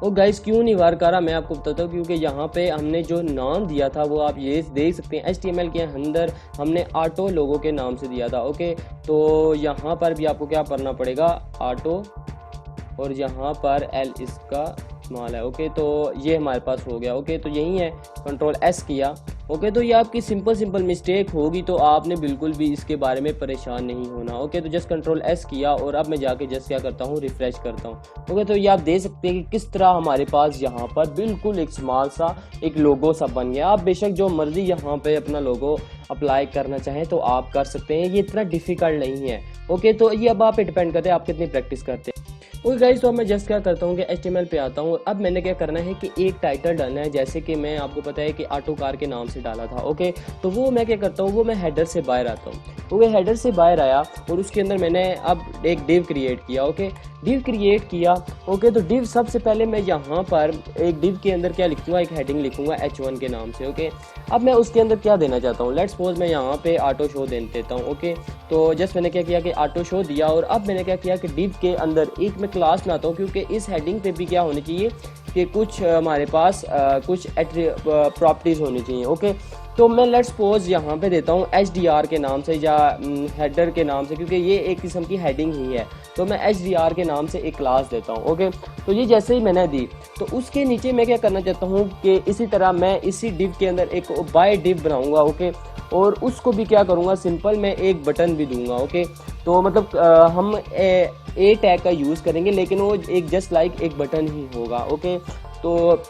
और गाइस क्यों नहीं वर्क कर रहा मैं आपको बताता हूँ, क्योंकि यहाँ पे हमने जो नाम दिया था वो आप ये देख सकते हैं, HTML के अंदर हमने ऑटो लोगो के नाम से दिया था। ओके, तो यहाँ पर भी आपको क्या करना पड़ेगा, ऑटो, और यहाँ पर L इसका इस्तेमाल है। ओके, तो ये हमारे पास हो गया। ओके, तो यही है, कंट्रोल एस किया। ओके, तो ये आपकी सिंपल मिस्टेक होगी, तो आपने बिल्कुल भी इसके बारे में परेशान नहीं होना। ओके, तो जस्ट कंट्रोल एस किया और अब मैं जाके जस्ट क्या करता हूँ, रिफ्रेश करता हूँ। ओके, तो ये आप देख सकते हैं कि किस तरह हमारे पास यहाँ पर बिल्कुल एक स्मॉल सा एक लोगो सा बन गया। आप बेशक जो मर्जी यहाँ पे अपना लोगो अप्लाई करना चाहें तो आप कर सकते हैं, ये इतना डिफिकल्ट नहीं है। ओके, तो ये अब आप पे डिपेंड करते हैं आप कितनी प्रैक्टिस करते हैं। ओके गाइस, तो अब मैं जस्ट क्या करता हूँ कि HTML पे आता हूँ। अब मैंने क्या करना है कि एक टाइटल डालना है, जैसे कि मैं आपको पता है कि ऑटो कार के नाम से डाला था। ओके, तो वो मैं क्या करता हूँ, वो मैं हेडर से बाहर आता हूँ। ओके, हेडर से बाहर आया और उसके अंदर मैंने अब एक डिव क्रिएट किया। ओके, डिव क्रिएट किया। ओके, तो डिव सबसे पहले मैं यहाँ पर एक डिव के अंदर क्या लिखूँगा, एक हेडिंग लिखूँगा H1 के नाम से। ओके, अब मैं उसके अंदर क्या देना चाहता हूँ, लेट्स सपोज मैं यहाँ पे ऑटो शो दे देता हूँ। ओके, तो जस्ट मैंने क्या किया कि ऑटो शो दिया और अब मैंने क्या किया कि डिव के अंदर एक मैं क्लास बनाता हूँ, क्योंकि इस हेडिंग पे भी क्या होनी चाहिए कि कुछ हमारे पास कुछ प्रॉपर्टीज़ होनी चाहिए। ओके, तो मैं लेट्स सपोज यहाँ पे देता हूँ HDR के नाम से या हेडर के नाम से, क्योंकि ये एक किस्म की हेडिंग ही है, तो मैं HDR के नाम से एक क्लास देता हूँ। ओके, तो ये जैसे ही मैंने दी तो उसके नीचे मैं क्या करना चाहता हूँ कि इसी तरह मैं इसी डिव के अंदर एक बाय डिव बनाऊँगा। ओके, और उसको भी क्या करूँगा, सिंपल मैं एक बटन भी दूंगा। ओके, तो मतलब हम ए टैग का यूज़ करेंगे, लेकिन वो एक जस्ट लाइक एक बटन ही होगा। ओके, तो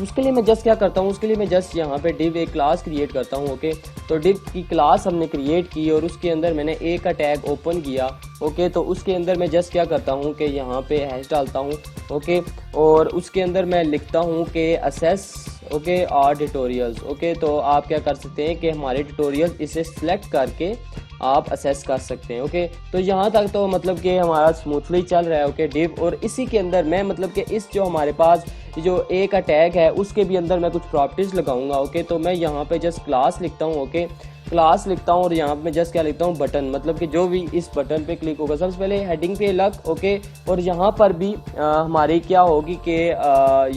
उसके लिए मैं जस्ट क्या करता हूँ, उसके लिए मैं जस्ट यहाँ पे डिव एक क्लास क्रिएट करता हूँ। ओके, तो डिव की क्लास हमने क्रिएट की और उसके अंदर मैंने ए का टैग ओपन किया। ओके, तो उसके अंदर मैं जस्ट क्या करता हूँ कि यहाँ पे हैश डालता हूँ। ओके, और उसके अंदर मैं लिखता हूँ कि assess okay are tutorials. Okay, तो आप क्या कर सकते हैं कि हमारे ट्यूटोरियल इसे सिलेक्ट करके आप असेस कर सकते हैं। ओके, तो यहाँ तक तो मतलब कि हमारा स्मूथली चल रहा है। ओके, डिव, और इसी के अंदर मैं मतलब कि इस जो हमारे पास जो ए का टैग है उसके भी अंदर मैं कुछ प्रॉपर्टीज़ लगाऊंगा। ओके, तो मैं यहाँ पे जस्ट क्लास लिखता हूँ। ओके, क्लास लिखता हूँ और यहाँ पे जस्ट क्या लिखता हूँ, बटन, मतलब कि जो भी इस बटन पे क्लिक होगा सबसे पहले हेडिंग पे अलग। ओके, और यहाँ पर भी हमारी क्या होगी कि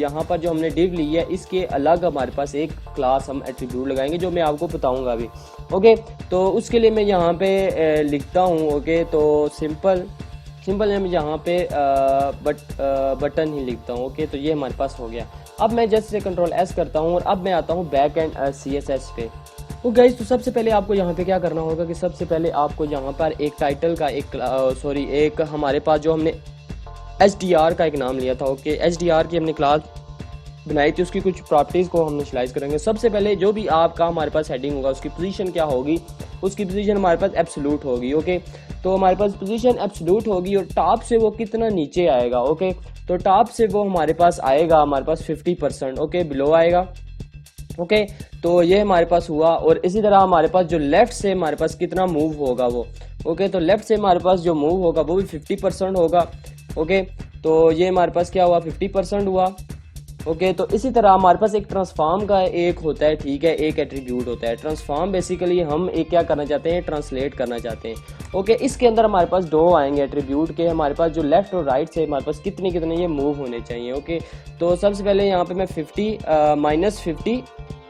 यहाँ पर जो हमने डिव ली है इसके अलग हमारे पास एक क्लास हम एट्रीब्यूट लगाएंगे, जो मैं आपको बताऊँगा अभी। ओके, तो उसके लिए मैं यहाँ पे लिखता हूँ। ओके, तो सिंपल सिंपल मैं यहाँ पे बटन ही लिखता हूँ। ओके, तो ये हमारे पास हो गया। अब मैं जस्ट से कंट्रोल एस करता हूँ और अब मैं आता हूँ बैक एंड CSS पे। तो गाइस, तो सबसे पहले आपको यहाँ पे क्या करना होगा कि सबसे पहले आपको यहाँ पर एक टाइटल का एक हमारे पास जो हमने HDR का एक नाम लिया था। ओके, HDR की हमने क्लास बनाई थी, उसकी कुछ प्रॉपर्टीज़ को हम इनिशियलाइज करेंगे। सबसे पहले जो भी आपका हमारे पास हेडिंग होगा उसकी पोजीशन क्या होगी, उसकी पोजीशन हमारे पास एब्सोल्यूट होगी। ओके, तो हमारे पास पोजीशन एब्सोल्यूट होगी और टॉप से वो कितना नीचे आएगा। ओके, तो टॉप से वो हमारे पास आएगा हमारे पास 50%। ओके, बिलो आएगा। ओके, तो ये हमारे पास हुआ। और इसी तरह हमारे पास जो लेफ्ट से हमारे पास कितना मूव होगा वो, ओके, तो लेफ्ट से हमारे पास जो मूव होगा वो भी 50% होगा। ओके, तो ये हमारे पास क्या हुआ, 50% हुआ। ओके, तो इसी तरह हमारे पास एक ट्रांसफॉर्म का एक होता है, ठीक है, एक एट्रीब्यूट होता है ट्रांसफॉर्म। बेसिकली हम एक क्या करना चाहते हैं, ट्रांसलेट करना चाहते हैं। ओके, इसके अंदर हमारे पास दो आएंगे एट्रीब्यूट के, हमारे पास जो लेफ्ट और राइट से हमारे पास कितने कितने ये मूव होने चाहिए। ओके, तो सबसे पहले यहाँ पे मैं 50 -50,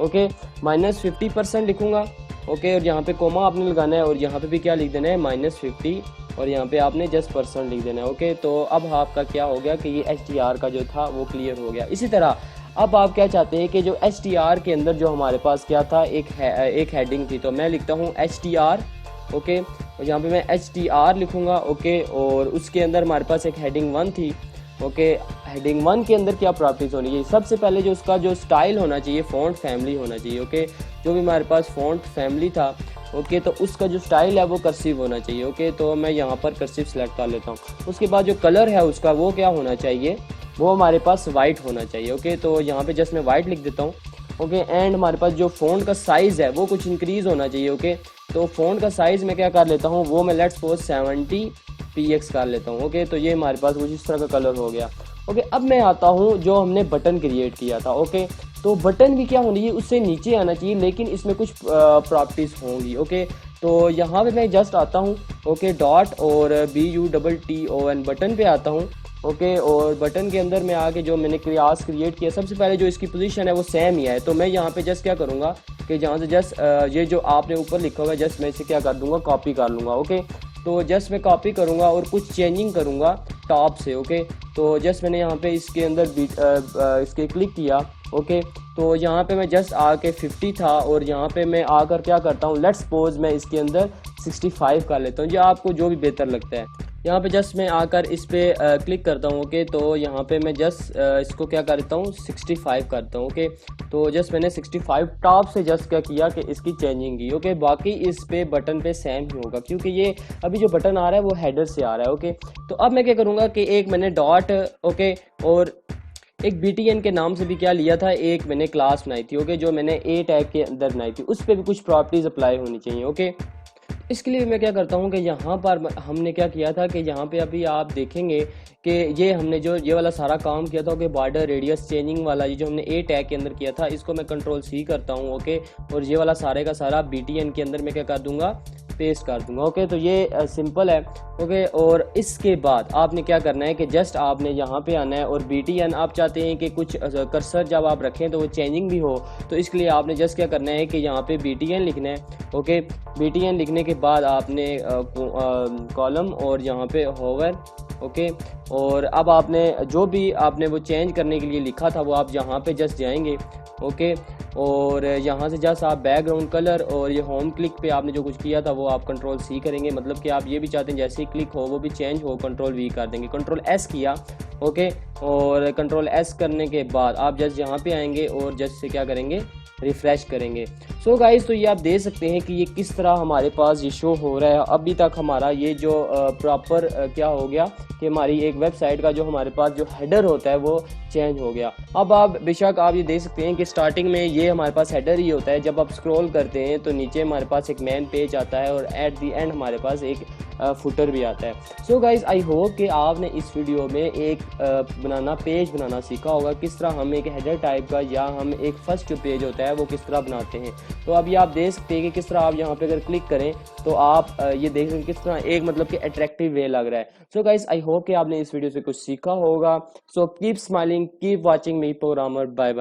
ओके, -50% लिखूंगा। ओके, और यहाँ पे कोमा आपने लगाना है और यहाँ पे भी क्या लिख देना है, -50, और यहाँ पे आपने जस्ट परसेंट लिख देना है। ओके, तो अब आपका क्या हो गया कि ये HDR का जो था वो क्लियर हो गया। इसी तरह अब आप क्या चाहते हैं कि जो HDR के अंदर जो हमारे पास क्या था, एक हेडिंग थी, तो मैं लिखता हूँ HDR। ओके, और यहाँ पे मैं HDR लिखूंगा। ओके, और उसके अंदर हमारे पास एक हेडिंग 1 थी। ओके, हेडिंग 1 के अंदर क्या प्रॉपर्टीज होनी चाहिए, सबसे पहले जो उसका जो स्टाइल होना चाहिए, फ़ॉन्ट फैमिली होना चाहिए। ओके, जो भी हमारे पास फ़ॉन्ट फैमिली था, ओके, तो उसका जो स्टाइल है वो कर्सिव होना चाहिए। ओके, तो मैं यहाँ पर कर्सिव सेलेक्ट कर लेता हूँ। उसके बाद जो कलर है उसका वो क्या होना चाहिए, वो हमारे पास वाइट होना चाहिए। ओके, तो यहाँ पे जस्ट मैं वाइट लिख देता हूँ। ओके, एंड हमारे पास जो फ़ॉन्ट का साइज़ है वो कुछ इंक्रीज़ होना चाहिए। ओके, तो फ़ॉन्ट का साइज़ मैं क्या कर लेता हूँ, वो मैं लेट्स सपोज 70 px कर लेता हूँ। ओके, तो ये हमारे पास कुछ इस तरह का कलर हो गया। ओके, अब मैं आता हूँ जो हमने बटन क्रिएट किया था। ओके, तो बटन भी क्या होनी चाहिए, उससे नीचे आना चाहिए, लेकिन इसमें कुछ प्रॉपर्टीज़ होंगी। ओके, तो यहाँ पे मैं जस्ट आता हूँ। ओके, डॉट और BUTTON बटन पे आता हूँ। ओके, और बटन के अंदर मैं आके जो मैंने क्लास क्रिएट किया, सबसे पहले जो इसकी पोजीशन है वो सेम ही है। तो मैं यहाँ पे जस्ट क्या करूँगा कि जहाँ से जस्ट ये जो आपने ऊपर लिखा होगा, जस्ट मैं इसे क्या कर दूँगा, कॉपी कर लूँगा। ओके, तो जस्ट मैं कॉपी करूँगा और कुछ चेंजिंग करूँगा टॉप से। ओके, तो जस्ट मैंने यहाँ पे इसके अंदर इसके क्लिक किया। ओके, तो यहाँ पे मैं जस्ट आके 50 था और यहाँ पे मैं आकर क्या करता हूँ, लेट्स सपोज मैं इसके अंदर 65 कर लेता हूँ, ये आपको जो भी बेहतर लगता है। यहाँ पे जस्ट मैं आकर इस पर क्लिक करता हूँ। ओके, तो यहाँ पे मैं जस्ट इसको क्या करता हूँ, 65 करता हूँ। ओके, तो जस्ट मैंने 65 टॉप से जस्ट क्या किया कि इसकी चेंजिंग की। ओके, बाकी इस पे बटन पे सेम ही होगा क्योंकि ये अभी जो बटन आ रहा है वो हेडर से आ रहा है। ओके, तो अब मैं क्या करूँगा कि एक मैंने डॉट, ओके, और एक BTN के नाम से भी क्या लिया था, एक मैंने क्लास बनाई थी। ओके, जो मैंने A टैग के अंदर बनाई थी, उस पर भी कुछ प्रॉपर्टीज अप्लाई होनी चाहिए। ओके, इसके लिए मैं क्या करता हूँ कि यहाँ पर हमने क्या किया था कि यहाँ पे अभी आप देखेंगे कि ये हमने जो ये वाला सारा काम किया था कि बॉर्डर रेडियस चेंजिंग वाला, ये जो हमने A टैग के अंदर किया था, इसको मैं Ctrl+C करता हूँ। ओके, और ये वाला सारे का सारा BTN के अंदर मैं क्या कर दूंगा, पेस्ट कर दूंगा। ओके, तो ये सिंपल है। ओके, और इसके बाद आपने क्या करना है कि जस्ट आपने यहाँ पे आना है और BTN आप चाहते हैं कि कुछ कर्सर जब आप रखें तो वो चेंजिंग भी हो, तो इसके लिए आपने जस्ट क्या करना है कि यहाँ पे BTN लिखना है। ओके, BTN लिखने के बाद आपने कॉलम और यहाँ पे होवर। ओके, और अब आपने जो भी आपने वो चेंज करने के लिए लिखा था वो आप यहाँ पे जस्ट जाएंगे। ओके, और यहाँ से जस्ट आप बैकग्राउंड कलर और ये होम क्लिक पे आपने जो कुछ किया था वो आप Ctrl+C करेंगे, मतलब कि आप ये भी चाहते हैं जैसे ही क्लिक हो वो भी चेंज हो, Ctrl+V कर देंगे। Ctrl+S किया। ओके, और Ctrl+S करने के बाद आप जस्ट यहाँ पे आएंगे और जस्ट से क्या करेंगे, रिफ़्रेश करेंगे। सो गाइस, तो ये आप देख सकते हैं कि ये किस तरह हमारे पास ये शो हो रहा है। अभी तक हमारा ये जो प्रॉपर क्या हो गया कि हमारी एक वेबसाइट का जो हमारे पास जो हेडर होता है वो चेंज हो गया। अब आप बेशक आप ये देख सकते हैं कि स्टार्टिंग में ये हमारे पास हेडर ही होता है, जब आप स्क्रॉल करते हैं तो नीचे हमारे पास एक मेन पेज आता है और एट द एंड हमारे पास एक फुटर भी आता है। सो गाइस, आई होप कि आपने इस वीडियो में एक पेज बनाना सीखा होगा, किस तरह हम एक हेडर टाइप का या हम एक फर्स्ट जो पेज होता है वो किस तरह बनाते हैं। तो अभी आप देख सकते हैं कि किस तरह आप यहाँ पे अगर क्लिक करें तो आप ये देख सकते हैं किस तरह एक मतलब कि अट्रैक्टिव वे लग रहा है। सो गाइस, आई होप कि आपने इस वीडियो से कुछ सीखा होगा। So keep smiling, keep watching me programmer, bye bye.